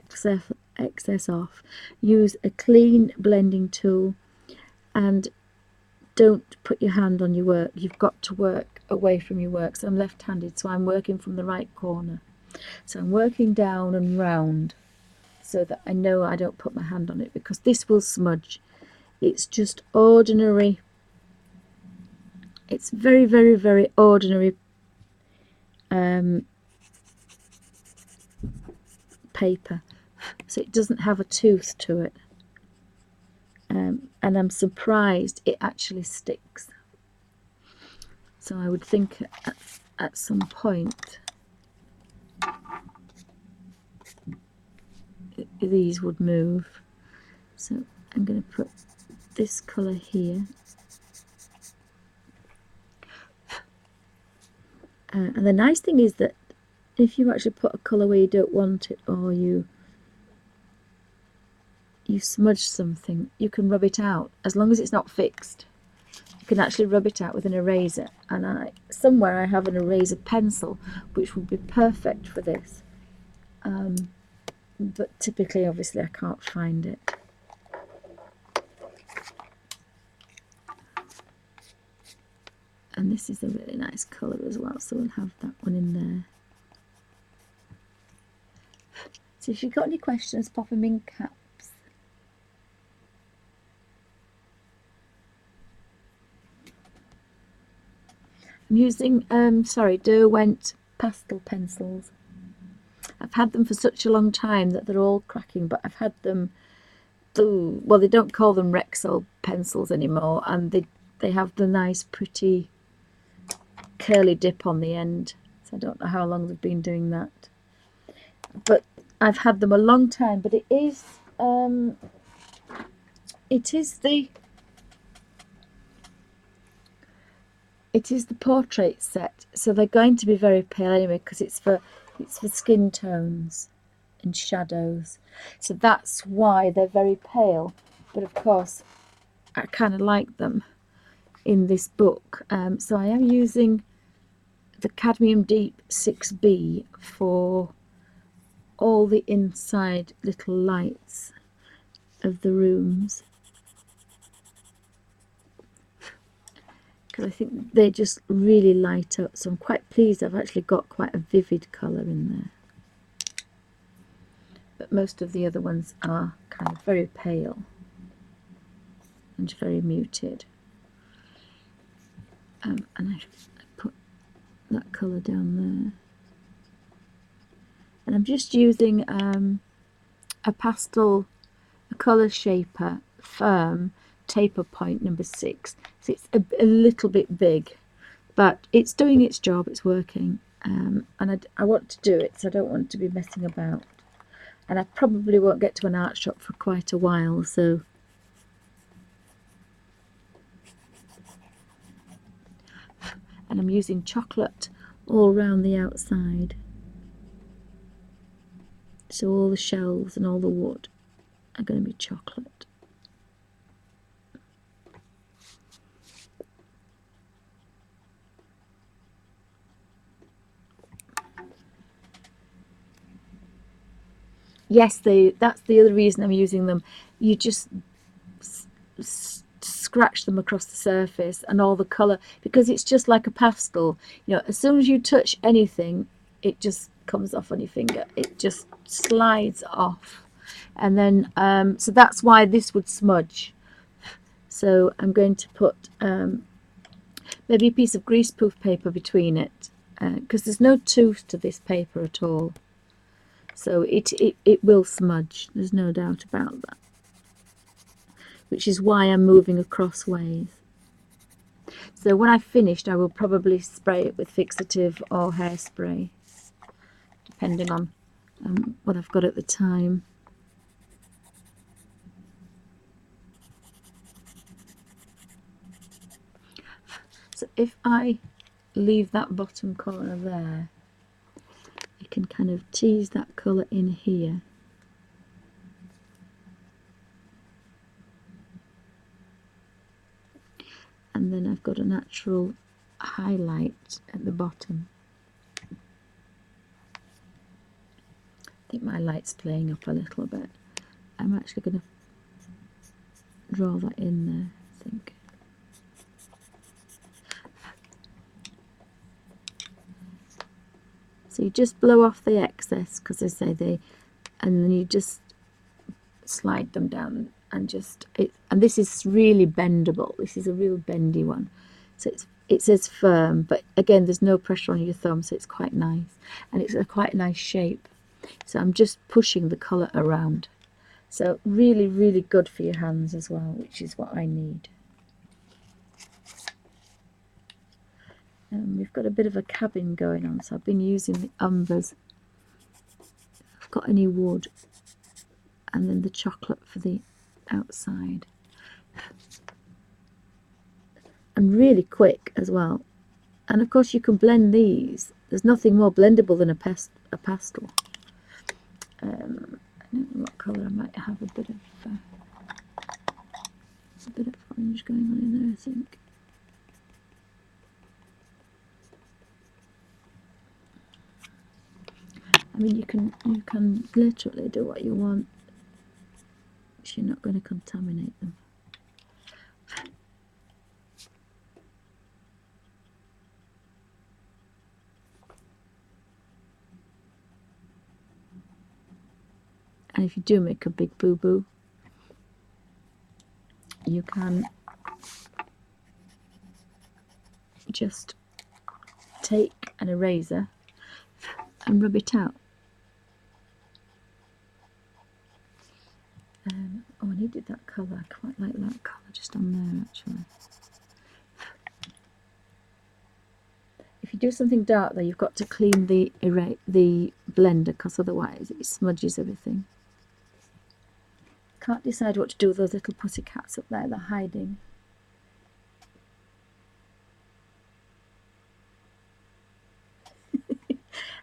excess off, use a clean blending tool, and don't put your hand on your work. You've got to work away from your work. So I'm left-handed, so I'm working from the right corner. So I'm working down and round so that I know I don't put my hand on it, because this will smudge. It's just ordinary. It's very, very, very ordinary paper. So it doesn't have a tooth to it. And I'm surprised it actually sticks. So I would think at some point these would move. So I'm going to put this colour here. And the nice thing is that if you actually put a colour where you don't want it, or you smudge something, you can rub it out. As long as it's not fixed, you can actually rub it out with an eraser. And somewhere I have an eraser pencil which would be perfect for this, but typically obviously I can't find it. And this is a really nice colour as well, so we'll have that one in there. So if you've got any questions, pop them in caps. I'm using Derwent Pastel pencils. I've had them for such a long time that they're all cracking, but I've had them, well, they don't call them Rexall pencils anymore, and they have the nice pretty curly dip on the end. So I don't know how long they've been doing that, but I've had them a long time. But it is the portrait set, so they're going to be very pale anyway, because it's for skin tones and shadows. So that's why they're very pale. But of course, I kind of like them in this book. So I am using the Cadmium Deep 6B for all the inside little lights of the rooms, because I think they just really light up. So I'm quite pleased I've actually got quite a vivid colour in there. But most of the other ones are kind of very pale and very muted. And I put that colour down there. And I'm just using a colour shaper, firm, taper point number 6. So it's a little bit big, but it's doing its job, it's working. And I want to do it, so I don't want to be messing about. And I probably won't get to an art shop for quite a while, so and I'm using chocolate all around the outside. So all the shelves and all the wood are going to be chocolate. Yes, that's the other reason I'm using them. You just scratch them across the surface, and all the colour, because it's just like a pastel. You know, as soon as you touch anything, it just comes off on your finger. It just slides off. And then, so that's why this would smudge. So I'm going to put maybe a piece of greaseproof paper between it, because there's no tooth to this paper at all. So it will smudge, there's no doubt about that. Which is why I'm moving across ways. So when I've finished, I will probably spray it with fixative or hairspray, depending on what I've got at the time. So if I leave that bottom corner there, you can kind of tease that colour in here. And then I've got a natural highlight at the bottom. I think my light's playing up a little bit. I'm actually going to draw that in there, I think. So you just blow off the excess, because I say and then you just slide them down and just and this is really bendable. This is a real bendy one, so it says firm, but again there's no pressure on your thumb, so it's quite nice, and it's a quite nice shape. So I'm just pushing the colour around, so really, really good for your hands as well, which is what I need. We've got a bit of a cabin going on, so I've been using the umbers. If I've got any wood, and then the chocolate for the outside, and really quick as well. And of course you can blend these. There's nothing more blendable than a pastel. I don't know what colour. I might have a bit of orange going on in there, I think. I mean, you can literally do what you want, but you're not going to contaminate them. And if you do make a big boo-boo, you can just take an eraser and rub it out. Oh, I needed that colour. I quite like that colour just on there, actually. If you do something dark though, you've got to clean the blender, because otherwise it smudges everything. Can't decide what to do with those little pussycats up there. They're hiding.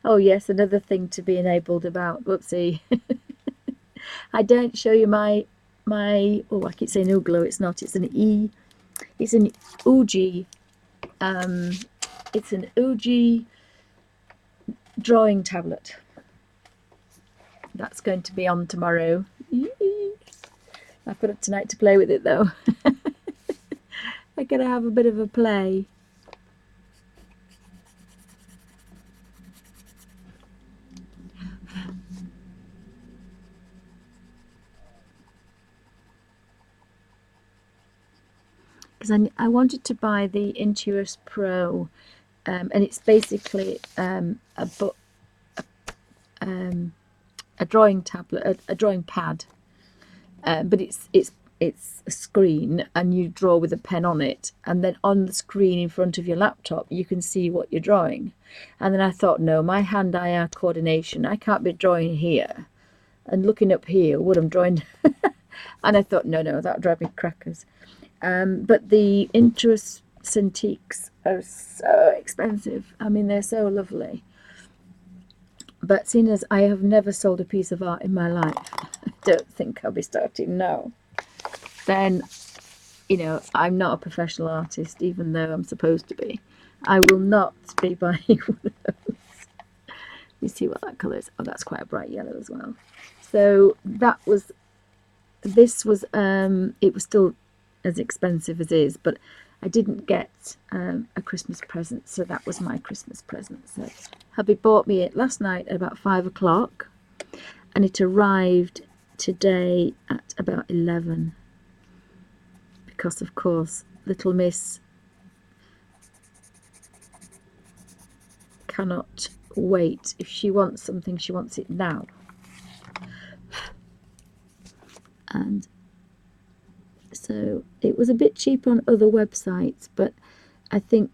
Oh yes, another thing to be enabled about. Whoopsie. I don't show you my oh, I keep saying Ooglo. It's not. It's an It's an Oogie. It's an Oogie drawing tablet. That's going to be on tomorrow. I've got it tonight to play with it though. I'm gonna have a bit of a play. Because I wanted to buy the Intuos Pro, and it's basically a drawing tablet, a drawing pad, but it's a screen, and you draw with a pen on it, and then on the screen in front of your laptop you can see what you're drawing. And then I thought, no, my hand-eye coordination, I can't be drawing here and looking up here what I'm drawing. And I thought, no, that'll drive me crackers. But the Intuos Cintiqs are so expensive. I mean, they're so lovely. But seeing as I have never sold a piece of art in my life, I don't think I'll be starting now. Then, you know, I'm not a professional artist, even though I'm supposed to be. I will not be buying one of those. You see what that colour is? Oh, that's quite a bright yellow as well. So that was, this was, it was still as expensive as is, but I didn't get a Christmas present, so that was my Christmas present. So hubby bought me it last night at about 5 o'clock, and it arrived today at about 11, because of course little miss cannot wait. If she wants something, she wants it now. And so it was a bit cheap on other websites, but I think,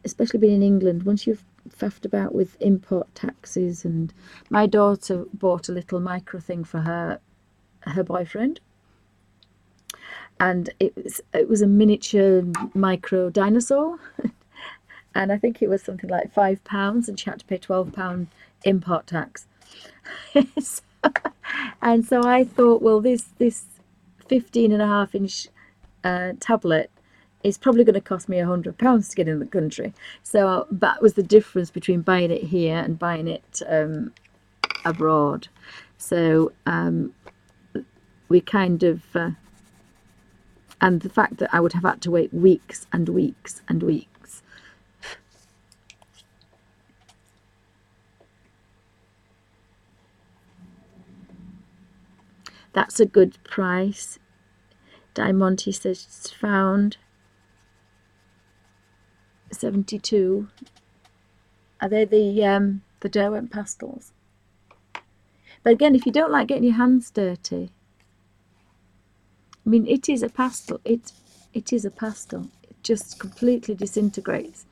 especially being in England, once you've faffed about with import taxes, and my daughter bought a little micro thing for her boyfriend, and it was a miniature micro dinosaur. and I think it was something like £5, and she had to pay £12 import tax. And so I thought, well, this 15.5-inch tablet is probably going to cost me £100 to get in the country. So that was the difference between buying it here and buying it abroad. So we kind of and the fact that I would have had to wait weeks and weeks and weeks. That's a good price. Diamante says it's found 72. Are they the Derwent Pastels? But again, if you don't like getting your hands dirty, I mean, it is a pastel. It is a pastel. It just completely disintegrates.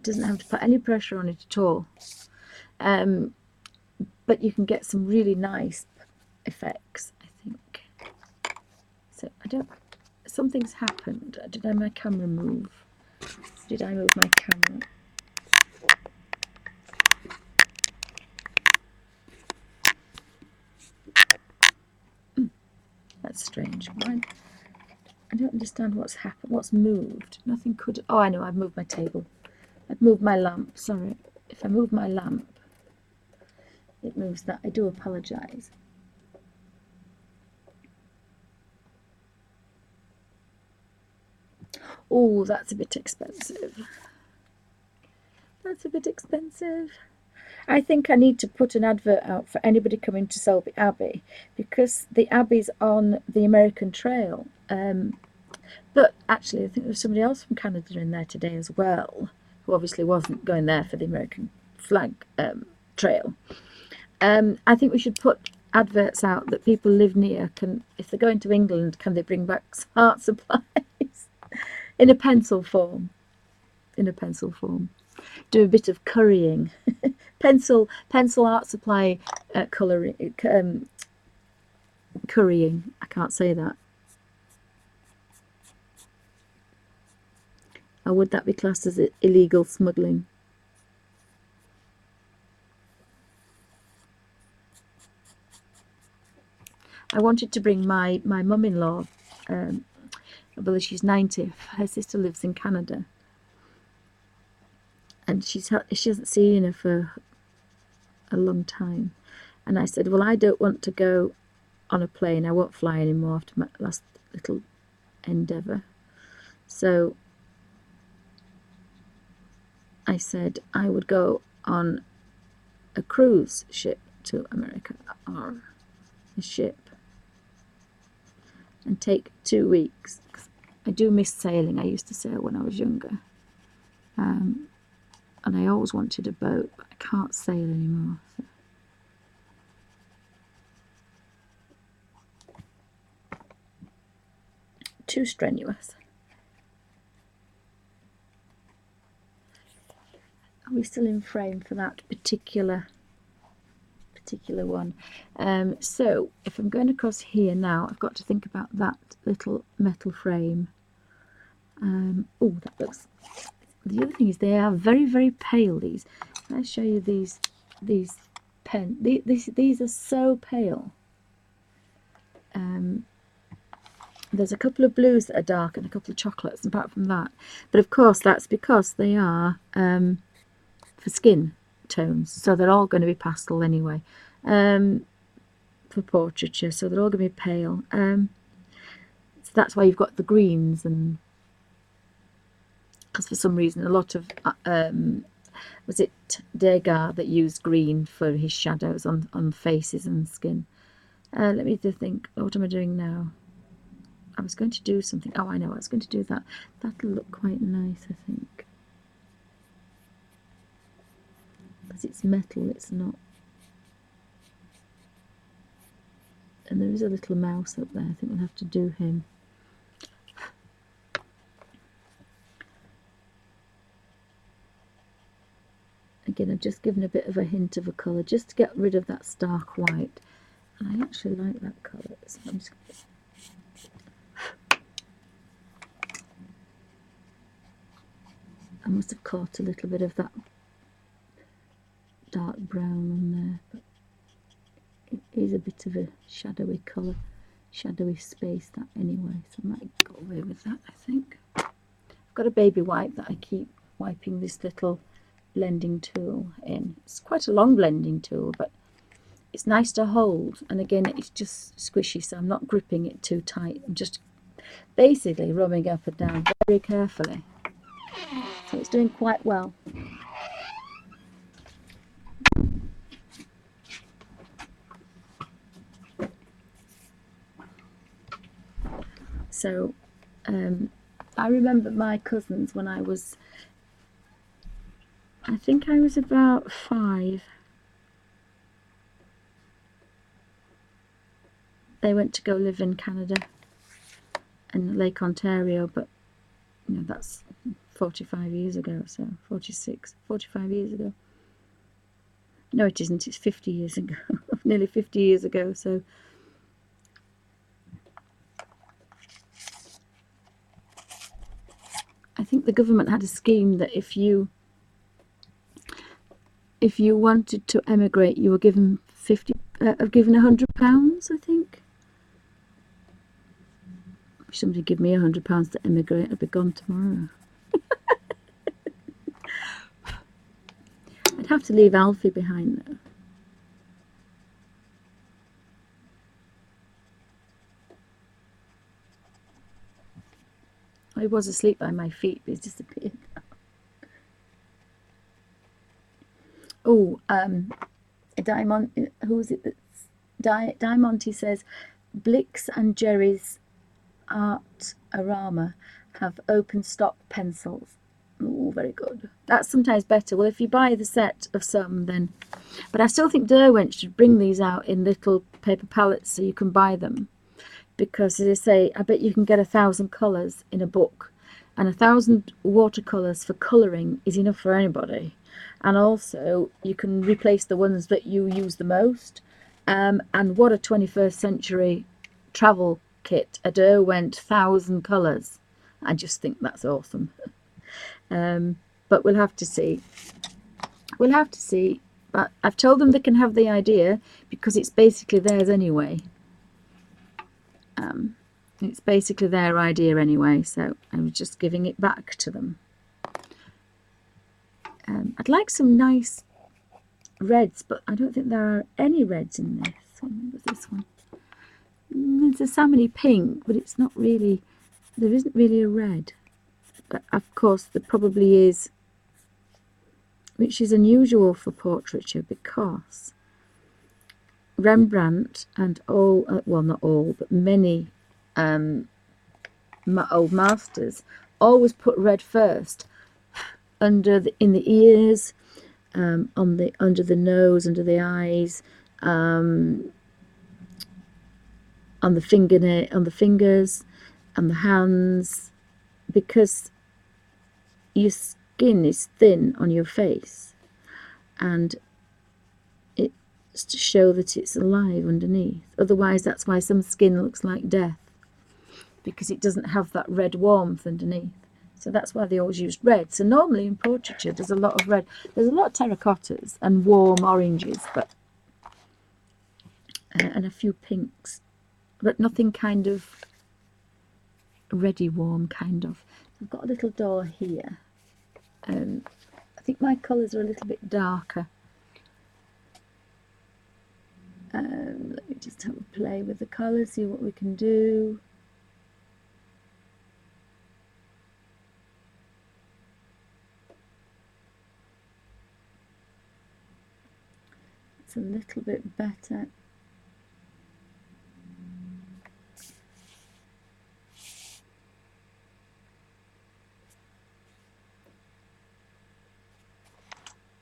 Doesn't have to put any pressure on it at all. But you can get some really nice effects, I think. So I don't. Something's happened. Did my camera move? Did I move my camera? That's strange. Mine. I don't understand what's happened. What's moved? Nothing could. Oh, I know. I've moved my table. I've moved my lamp. Sorry. If I move my lamp, it moves that. I do apologise. Oh, that's a bit expensive. That's a bit expensive. I think I need to put an advert out for anybody coming to Selby Abbey, because the Abbey's on the American Trail. But actually, I think there's somebody else from Canada in there today as well, who obviously wasn't going there for the American flag trail. I think we should put adverts out that people live near can, if they're going to England, can they bring back art supplies in a pencil form? In a pencil form. Do a bit of currying. pencil art supply colouring, currying. I can't say that. Or would that be classed as illegal smuggling? I wanted to bring my mum-in-law, although she's 90, her sister lives in Canada, and she hasn't seen her for a long time. And I said, well, I don't want to go on a plane. I won't fly anymore after my last little endeavour. So I said I would go on a cruise ship to America, or a ship, and take 2 weeks. I do miss sailing. I used to sail when I was younger. And I always wanted a boat, but I can't sail anymore. So. Too strenuous. Are we still in frame for that particular one? So if I'm going across here now, I've got to think about that little metal frame. Oh, that looks. The other thing is they are very, very pale. These. I'll show you these pen. These are so pale. There's a couple of blues that are dark and a couple of chocolates, apart from that. But of course, that's because they are for skin tones, so they're all going to be pastel anyway, for portraiture, so they're all going to be pale. So that's why you've got the greens, and because for some reason a lot of was it Degas that used green for his shadows on faces and skin. Let me think. What am I doing now? I was going to do something. Oh, I know. I was going to do that. That'll look quite nice, I think. Because it's metal, it's not. And there is a little mouse up there. I think we'll have to do him. Again, I've just given a bit of a hint of a colour just to get rid of that stark white. And I actually like that colour. So I'm just going to... I must have caught a little bit of that dark brown on there, but it is a bit of a shadowy colour, shadowy space that anyway, so I might go away with that, I think. I've got a baby wipe that I keep wiping this little blending tool in. It's quite a long blending tool, but it's nice to hold, and again it's just squishy, so I'm not gripping it too tight. I'm just basically rubbing up and down very carefully, so it's doing quite well. So I remember my cousins when I think I was about 5. They went to go live in Canada and Lake Ontario, but you know, that's 45 years ago, so 45 years ago. No, it isn't, it's 50 years ago, nearly 50 years ago, so I think the government had a scheme that if you wanted to emigrate, you were given £100, I think. If somebody give me £100 to emigrate, I'd be gone tomorrow. I'd have to leave Alfie behind though. He was asleep by my feet, but he's disappeared. Oh, Diamond, who is it that's Diamonte says Blix and Jerry's Art Arama have open stock pencils. Oh, very good. That's sometimes better. Well, if you buy the set of some, then, but I still think Derwent should bring these out in little paper palettes so you can buy them, because as I say, I bet you can get 1,000 colours in a book, and 1,000 watercolours for colouring is enough for anybody. And also you can replace the ones that you use the most. And what a 21st century travel kit, a Derwent 1,000 colours. I just think that's awesome. But we'll have to see. We'll have to see. But I've told them they can have the idea because it's basically theirs anyway. It's basically their idea anyway, so I was just giving it back to them. I'd like some nice reds, but I don't think there are any reds in this. What was this one? There's a salmony pink, but it's not really, there isn't really a red. But of course there probably is, which is unusual for portraiture, because Rembrandt and all, well not all, but many old masters always put red first, in the ears, under the nose, under the eyes, on the fingers, and the hands, because your skin is thin on your face, and it's to show that it's alive underneath. Otherwise, that's why some skin looks like death, because it doesn't have that red warmth underneath. So that's why they always used red. So normally in portraiture there's a lot of red. There's a lot of terracottas and warm oranges, but and a few pinks, but nothing kind of reddy warm kind of. I've got a little door here. I think my colours are a little bit darker. Let me just have a play with the colours, see what we can do. It's a little bit better.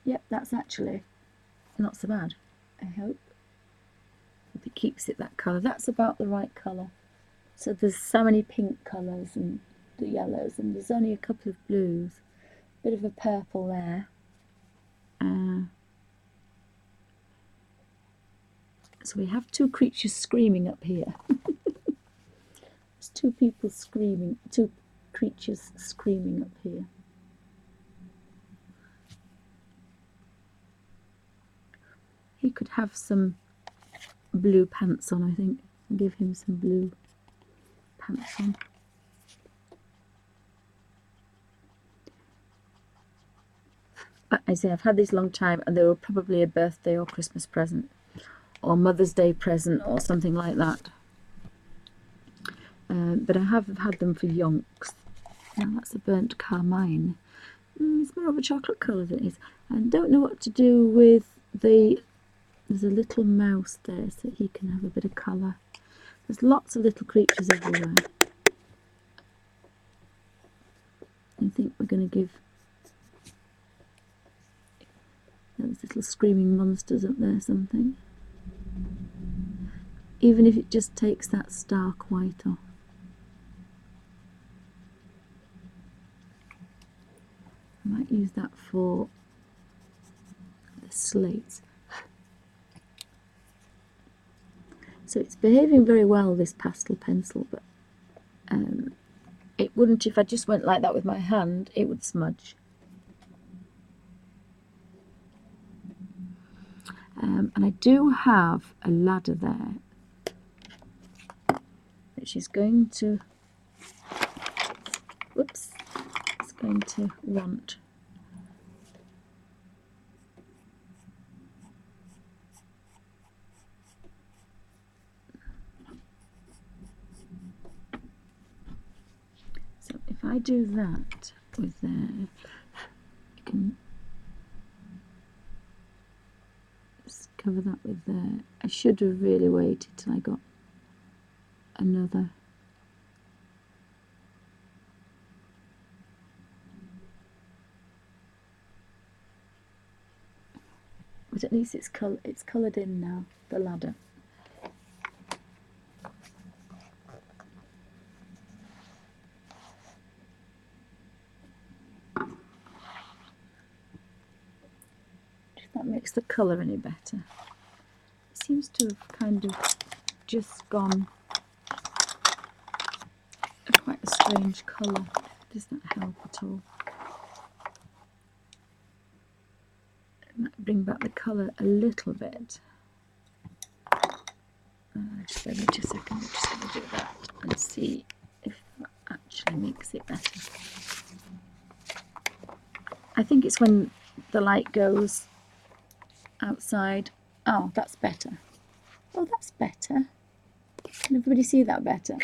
Yep, that's actually not so bad, I hope. If it keeps it that colour, that's about the right colour. So there's so many pink colours and the yellows, and there's only a couple of blues, bit of a purple there. So we have two creatures screaming up here. There's two people screaming, two creatures screaming up here. He could have some blue pants on, I think. Give him some blue pants on. But I say I've had these a long time, and they were probably a birthday or Christmas present or Mother's Day present or something like that. But I have had them for yonks. Now that's a burnt carmine. It's more of a chocolate colour than it is. I don't know what to do with the... There's a little mouse there so he can have a bit of colour. There's lots of little creatures everywhere. I think we're going to give... There's little screaming monsters up there, something. Even if it just takes that stark white off. I might use that for the slate. So it's behaving very well, this pastel pencil, but it wouldn't if I just went like that with my hand, it would smudge. And I do have a ladder there, which is going to, whoops, it's going to want so if I do that with there, you can just cover that with there. I should have really waited till I got another. But at least it's coloured in now, the ladder. If that makes the colour any better. It seems to have kind of just gone quite a strange colour. Does that help at all? It might bring back the colour a little bit. Just wait a second, I'm just going to do that and see if that actually makes it better. I think it's when the light goes outside. Oh, that's better. Oh, that's better. Can everybody see that better?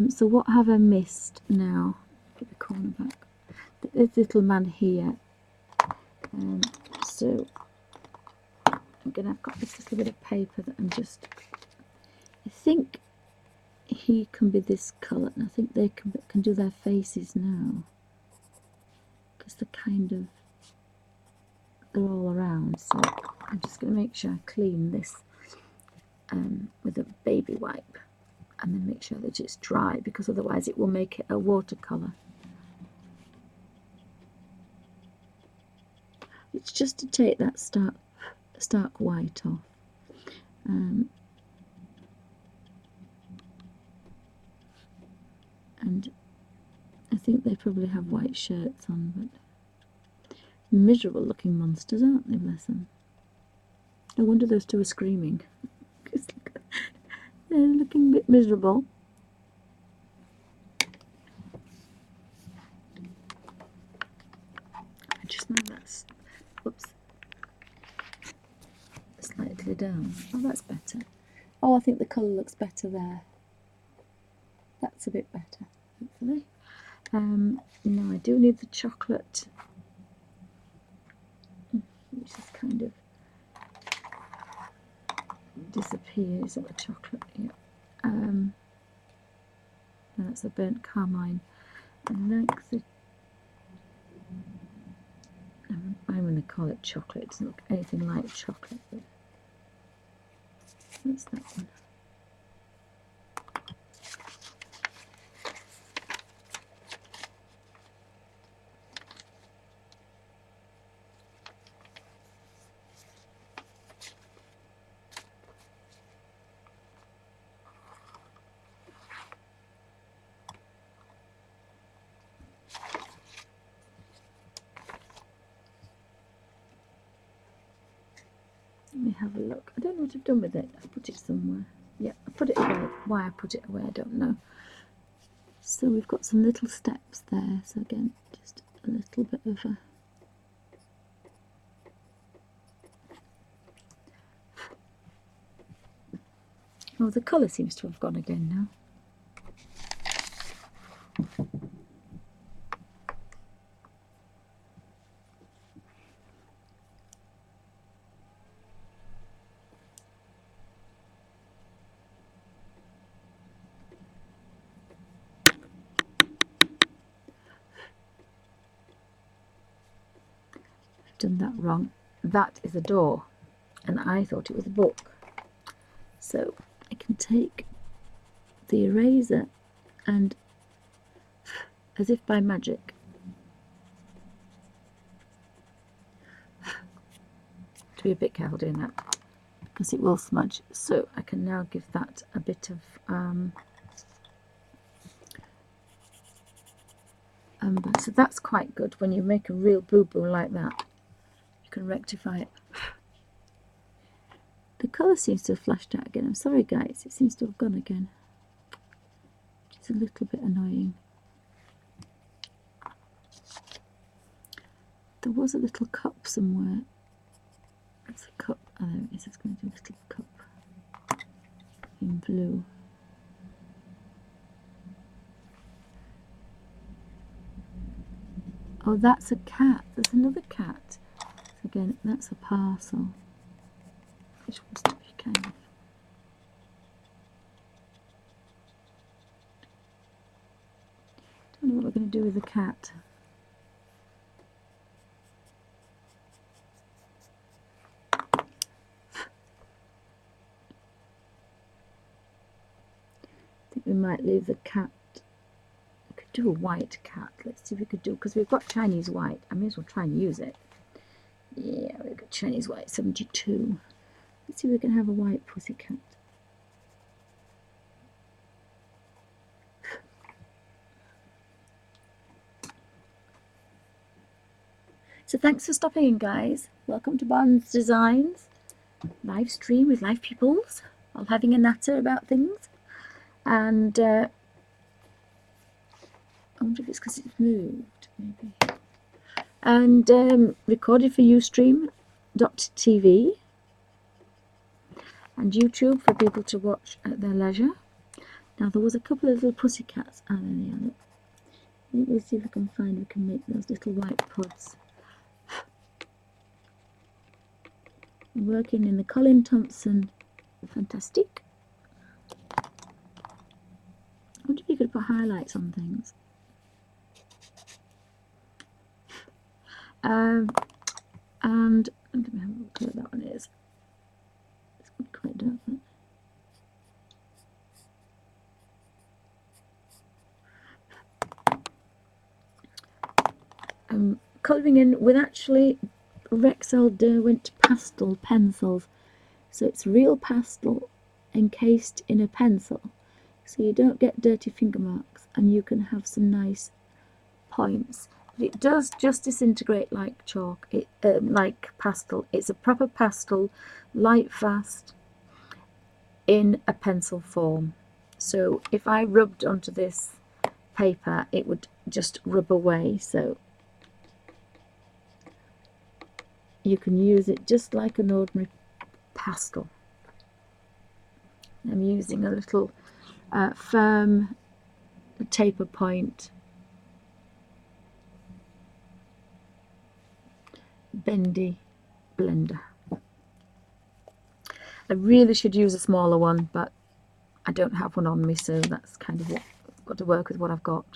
So what have I missed now? Put the corner back. This little man here. So I've got this little bit of paper that I'm just... I think he can be this colour, and I think they can do their faces now. Because they're all around. So I'm just going to make sure I clean this with a baby wipe. And then make sure that it's dry, because otherwise it will make it a watercolour. It's just to take that stark white off. And I think they probably have white shirts on, but miserable looking monsters, aren't they, bless them? No wonder those two are screaming. They're looking a bit miserable. I just know that's, whoops, slightly down. Oh, that's better. Oh, I think the colour looks better there. That's a bit better, hopefully. Now I do need the chocolate, which is kind of disappears at the chocolate. Yeah. That's a burnt carmine. And next, I'm going to call it chocolate. It doesn't look anything like chocolate. But what's that one? Let me have a look. I don't know what I've done with it. I've put it somewhere. Yeah, I put it away. Why I put it away, I don't know. So we've got some little steps there. So again, just a little bit of a... Oh, the colour seems to have gone again now. I've done that wrong. That is a door, and I thought it was a book. So I can take the eraser and, as if by magic, to be a bit careful doing that because it will smudge. So I can now give that a bit of umber. So that's quite good when you make a real boo-boo like that. You can rectify it. The colour seems to have flashed out again. I'm sorry guys, it seems to have gone again. It's a little bit annoying. There was a little cup somewhere. It's a cup. Oh, there it is. It's going to do a little cup in blue. Oh, that's a cat. There's another cat. So again, that's a parcel, which wants to be kind of... Don't know what we're going to do with the cat. I think we might leave the cat. We could do a white cat. Let's see if we could do, because we've got Chinese white. I may as well try and use it. Yeah, we've got Chinese white 72. Let's see if we can have a white pussycat. So thanks for stopping in, guys. Welcome to Barnes Designs live stream with live pupils while having a natter about things. And I wonder if it's because it's moved, maybe. And recorded for Ustream.tv and YouTube for people to watch at their leisure. Now there was a couple of little pussycats. Oh, there they are. Look. I think we'll see if we can find, we can make those little white puds. I'm working in the Colin Thompson Fantstic. I wonder if you could put highlights on things. And let me have a look what that one is. It's quite dark. I'm colouring in with actually Rexel Derwent Pastel pencils. So it's real pastel encased in a pencil. So you don't get dirty finger marks and you can have some nice points. But it does just disintegrate like chalk, like pastel. It's a proper pastel, light fast, in a pencil form. So if I rubbed onto this paper, it would just rub away. So you can use it just like an ordinary pastel. I'm using a little firm taper point bendy blender. I really should use a smaller one, but I don't have one on me, so that's kind of what I've got to work with what I've got.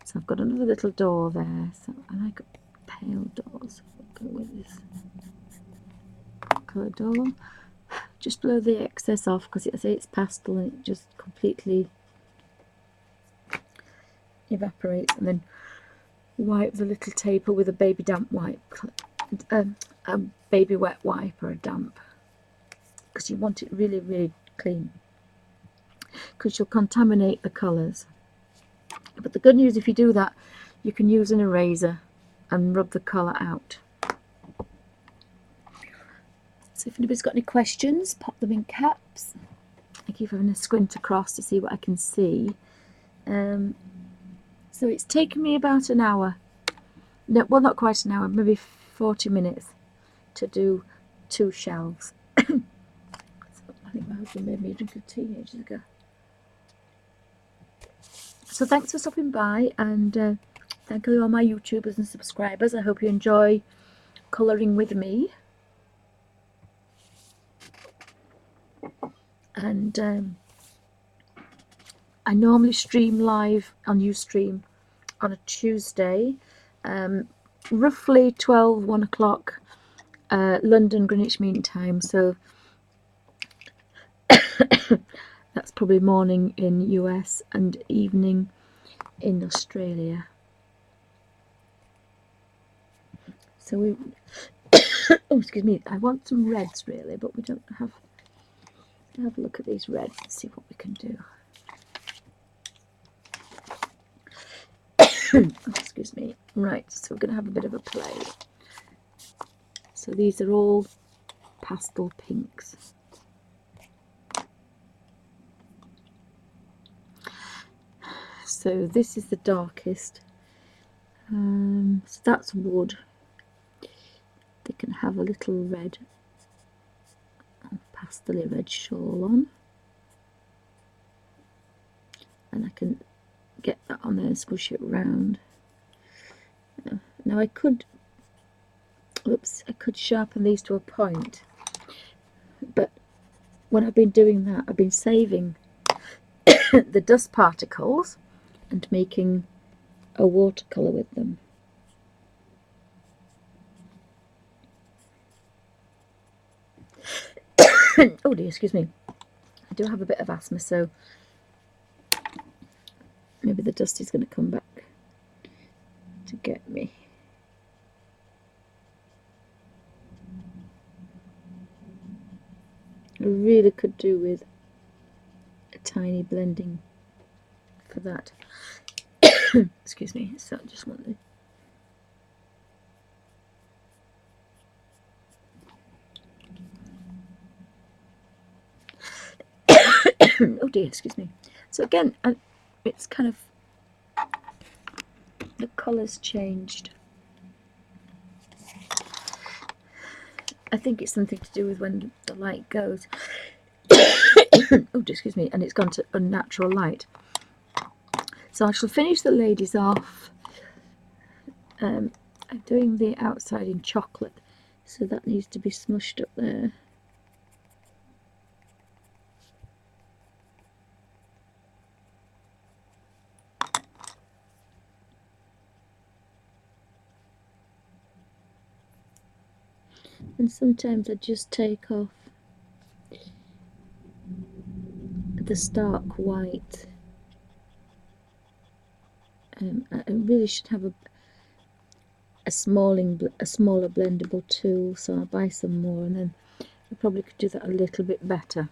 So I've got another little door there. So I like pale doors. I'll go with this colour door. Just blow the excess off because it's pastel and it just completely evaporates, and then wipe the little taper with a baby damp wipe, a baby wet wipe or a damp, because you want it really, really clean, because you'll contaminate the colours. But the good news, if you do that, you can use an eraser and rub the colour out. So if anybody's got any questions, pop them in caps. I keep having a squint across to see what I can see. So it's taken me about an hour. No, well, not quite an hour, maybe 40 minutes to do 2 shelves. So I think my husband made me a drink of tea ages ago. So thanks for stopping by, and thank you all my YouTubers and subscribers. I hope you enjoy colouring with me. And I normally stream live on Ustream on a Tuesday, roughly 1 o'clock London Greenwich Mean Time, so that's probably morning in US and evening in Australia. So we oh, excuse me, I want some reds really, but we don't have. Have a look at these reds and see what we can do. Oh, excuse me. Right, so we're going to have a bit of a play. So these are all pastel pinks. So this is the darkest. So that's wood. They can have a little red, pastel red shawl on. And I can get that on there and squish it round. Now I could, I could sharpen these to a point, but when I've been doing that, I've been saving the dust particles and making a watercolour with them. Oh dear, excuse me. I do have a bit of asthma, so maybe the dust is going to come back to get me. I really could do with a tiny blending for that. Excuse me, so I just want to. Oh dear, excuse me. So again, it's kind of, the colour's changed. I think it's something to do with when the light goes. Oh, excuse me, and it's gone to unnatural light. So I shall finish the ladies off. I'm doing the outside in chocolate, so that needs to be smushed up there. And sometimes I just take off the stark white. I really should have a smaller blendable tool, so I'll buy some more, and then I probably could do that a little bit better.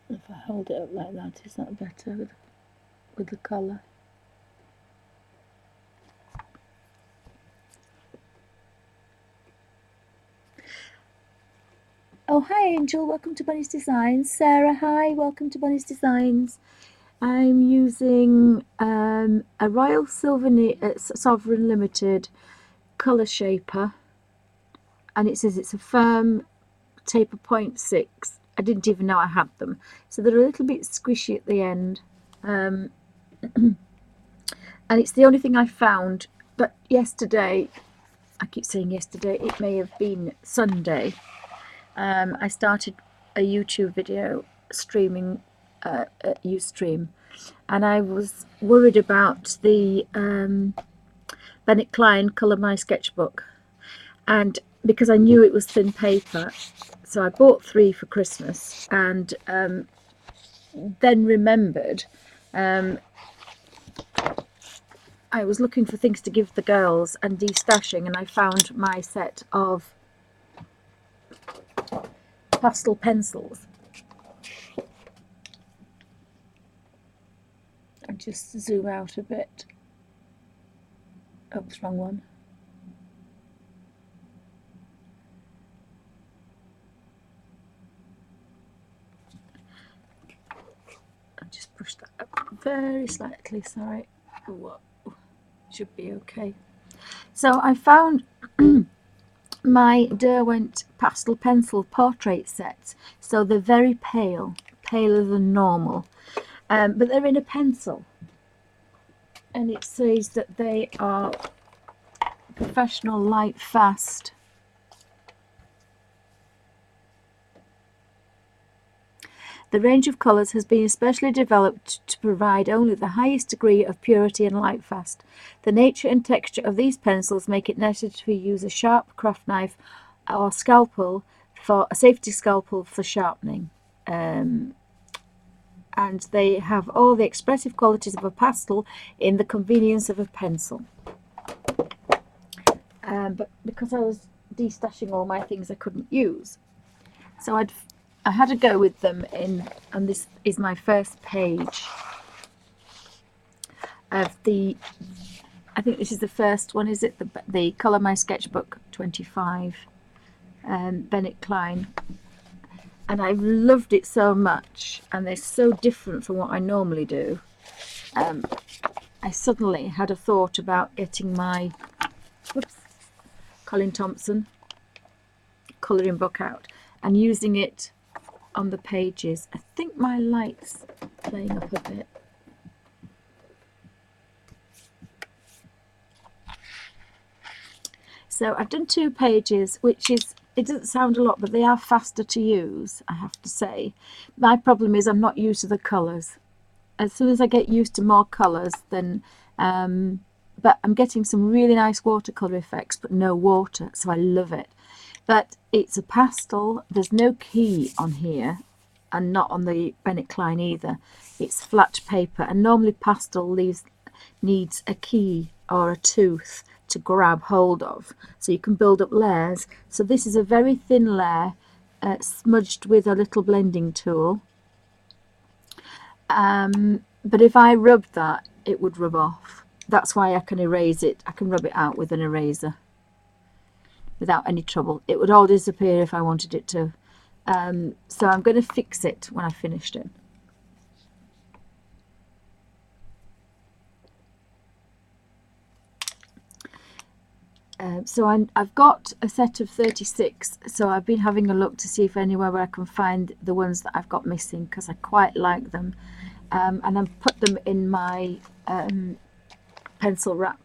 If I hold it up like that, is that better with the colour? Oh, hi Angel, welcome to Bunny's Designs. Sarah, hi, welcome to Bunny's Designs. I'm using a Royal Sovereign Limited colour shaper, and it says it's a firm taper 0.6. I didn't even know I had them, so they're a little bit squishy at the end, and it's the only thing I found. But yesterday, I keep saying yesterday, it may have been Sunday, I started a YouTube video streaming at Ustream, and I was worried about the Bennett Klein Colour My Sketchbook, and because I knew it was thin paper, so I bought 3 for Christmas, and then remembered I was looking for things to give the girls and destashing, and I found my set of pastel pencils. I just zoom out a bit. Oops, wrong one. very slightly, sorry. Whoa. Should be okay. So I found my Derwent Pastel pencil portrait sets. So they're very pale, paler than normal, but they're in a pencil. And it says that they are professional, light, fast. The range of colours has been especially developed to provide only the highest degree of purity and light fast. The nature and texture of these pencils make it necessary to use a sharp craft knife or scalpel for a safety scalpel for sharpening. And they have all the expressive qualities of a pastel in the convenience of a pencil. But because I was destashing all my things I couldn't use, so I had a go with them and this is my first page of the, I think this is the first one, is it? The Colour My Sketchbook 25, Bennett Klein. And I loved it so much, and they're so different from what I normally do. I suddenly had a thought about getting my Colin Thompson colouring book out and using it on the pages. I think my light's playing up a bit. So I've done 2 pages, which is, it doesn't sound a lot, but they are faster to use, I have to say. My problem is I'm not used to the colours. As soon as I get used to more colours, then but I'm getting some really nice watercolour effects, but no water, so I love it. But it's a pastel, there's no key on here, and not on the Bennett Klein either. It's flat paper, and normally pastel needs a key or a tooth to grab hold of, so you can build up layers. So this is a very thin layer, smudged with a little blending tool. But if I rubbed that, it would rub off. That's why I can erase it. I can rub it out with an eraser without any trouble. It would all disappear if I wanted it to. So I'm going to fix it when I finished it. So I've got a set of 36, so I've been having a look to see if anywhere where I can find the ones that I've got missing, because I quite like them. And I've put them in my pencil wrap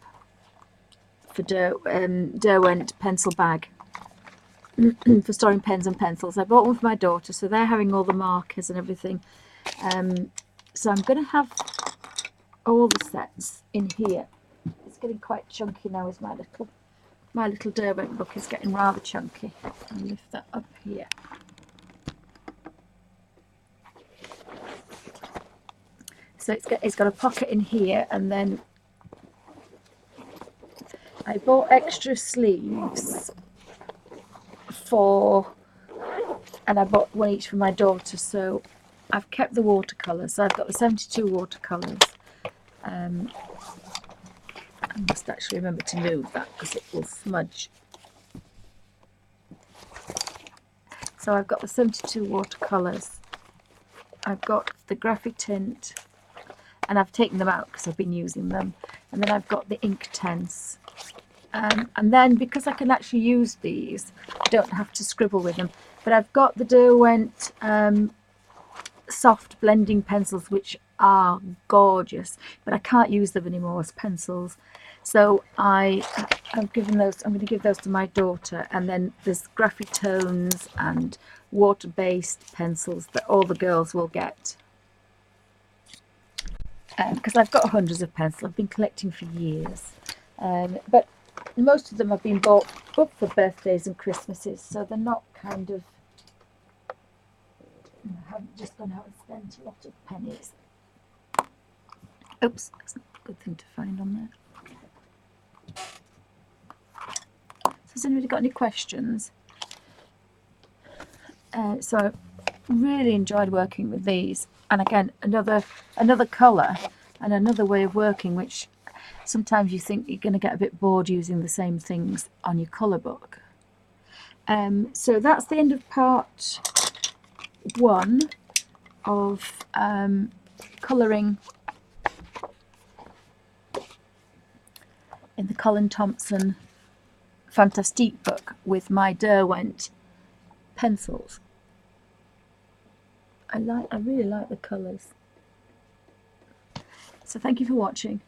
for Derwent pencil bag for storing pens and pencils. I bought one for my daughter, so they're having all the markers and everything. So I'm going to have all the sets in here. It's getting quite chunky now, is my little Derwent book is getting rather chunky. I'll lift that up here. So it's got a pocket in here, and then I bought extra sleeves and I bought one each for my daughter, so I've kept the watercolours. So I've got the 72 watercolours. I must actually remember to move that because it will smudge. So I've got the 72 watercolours. I've got the graphic tint, and I've taken them out because I've been using them. And then I've got the ink tense. And then because I can actually use these, I don't have to scribble with them. But I've got the Derwent soft blending pencils, which are gorgeous, but I can't use them anymore as pencils. So I'm going to give those to my daughter. And then there's graphic tones and water-based pencils that all the girls will get. Because I've got hundreds of pencils. I've been collecting for years. But most of them have been bought up for birthdays and Christmases, so they're not kind of, I haven't just gone out and spent a lot of pennies. Oops, that's not a good thing to find on there. So has anybody got any questions? So I really enjoyed working with these, and again another colour and another way of working, which sometimes you think you're going to get a bit bored using the same things on your colour book. So that's the end of part 1 of colouring in the Colin Thompson Fantastic book with my Derwent pencils. I really like the colours. So thank you for watching.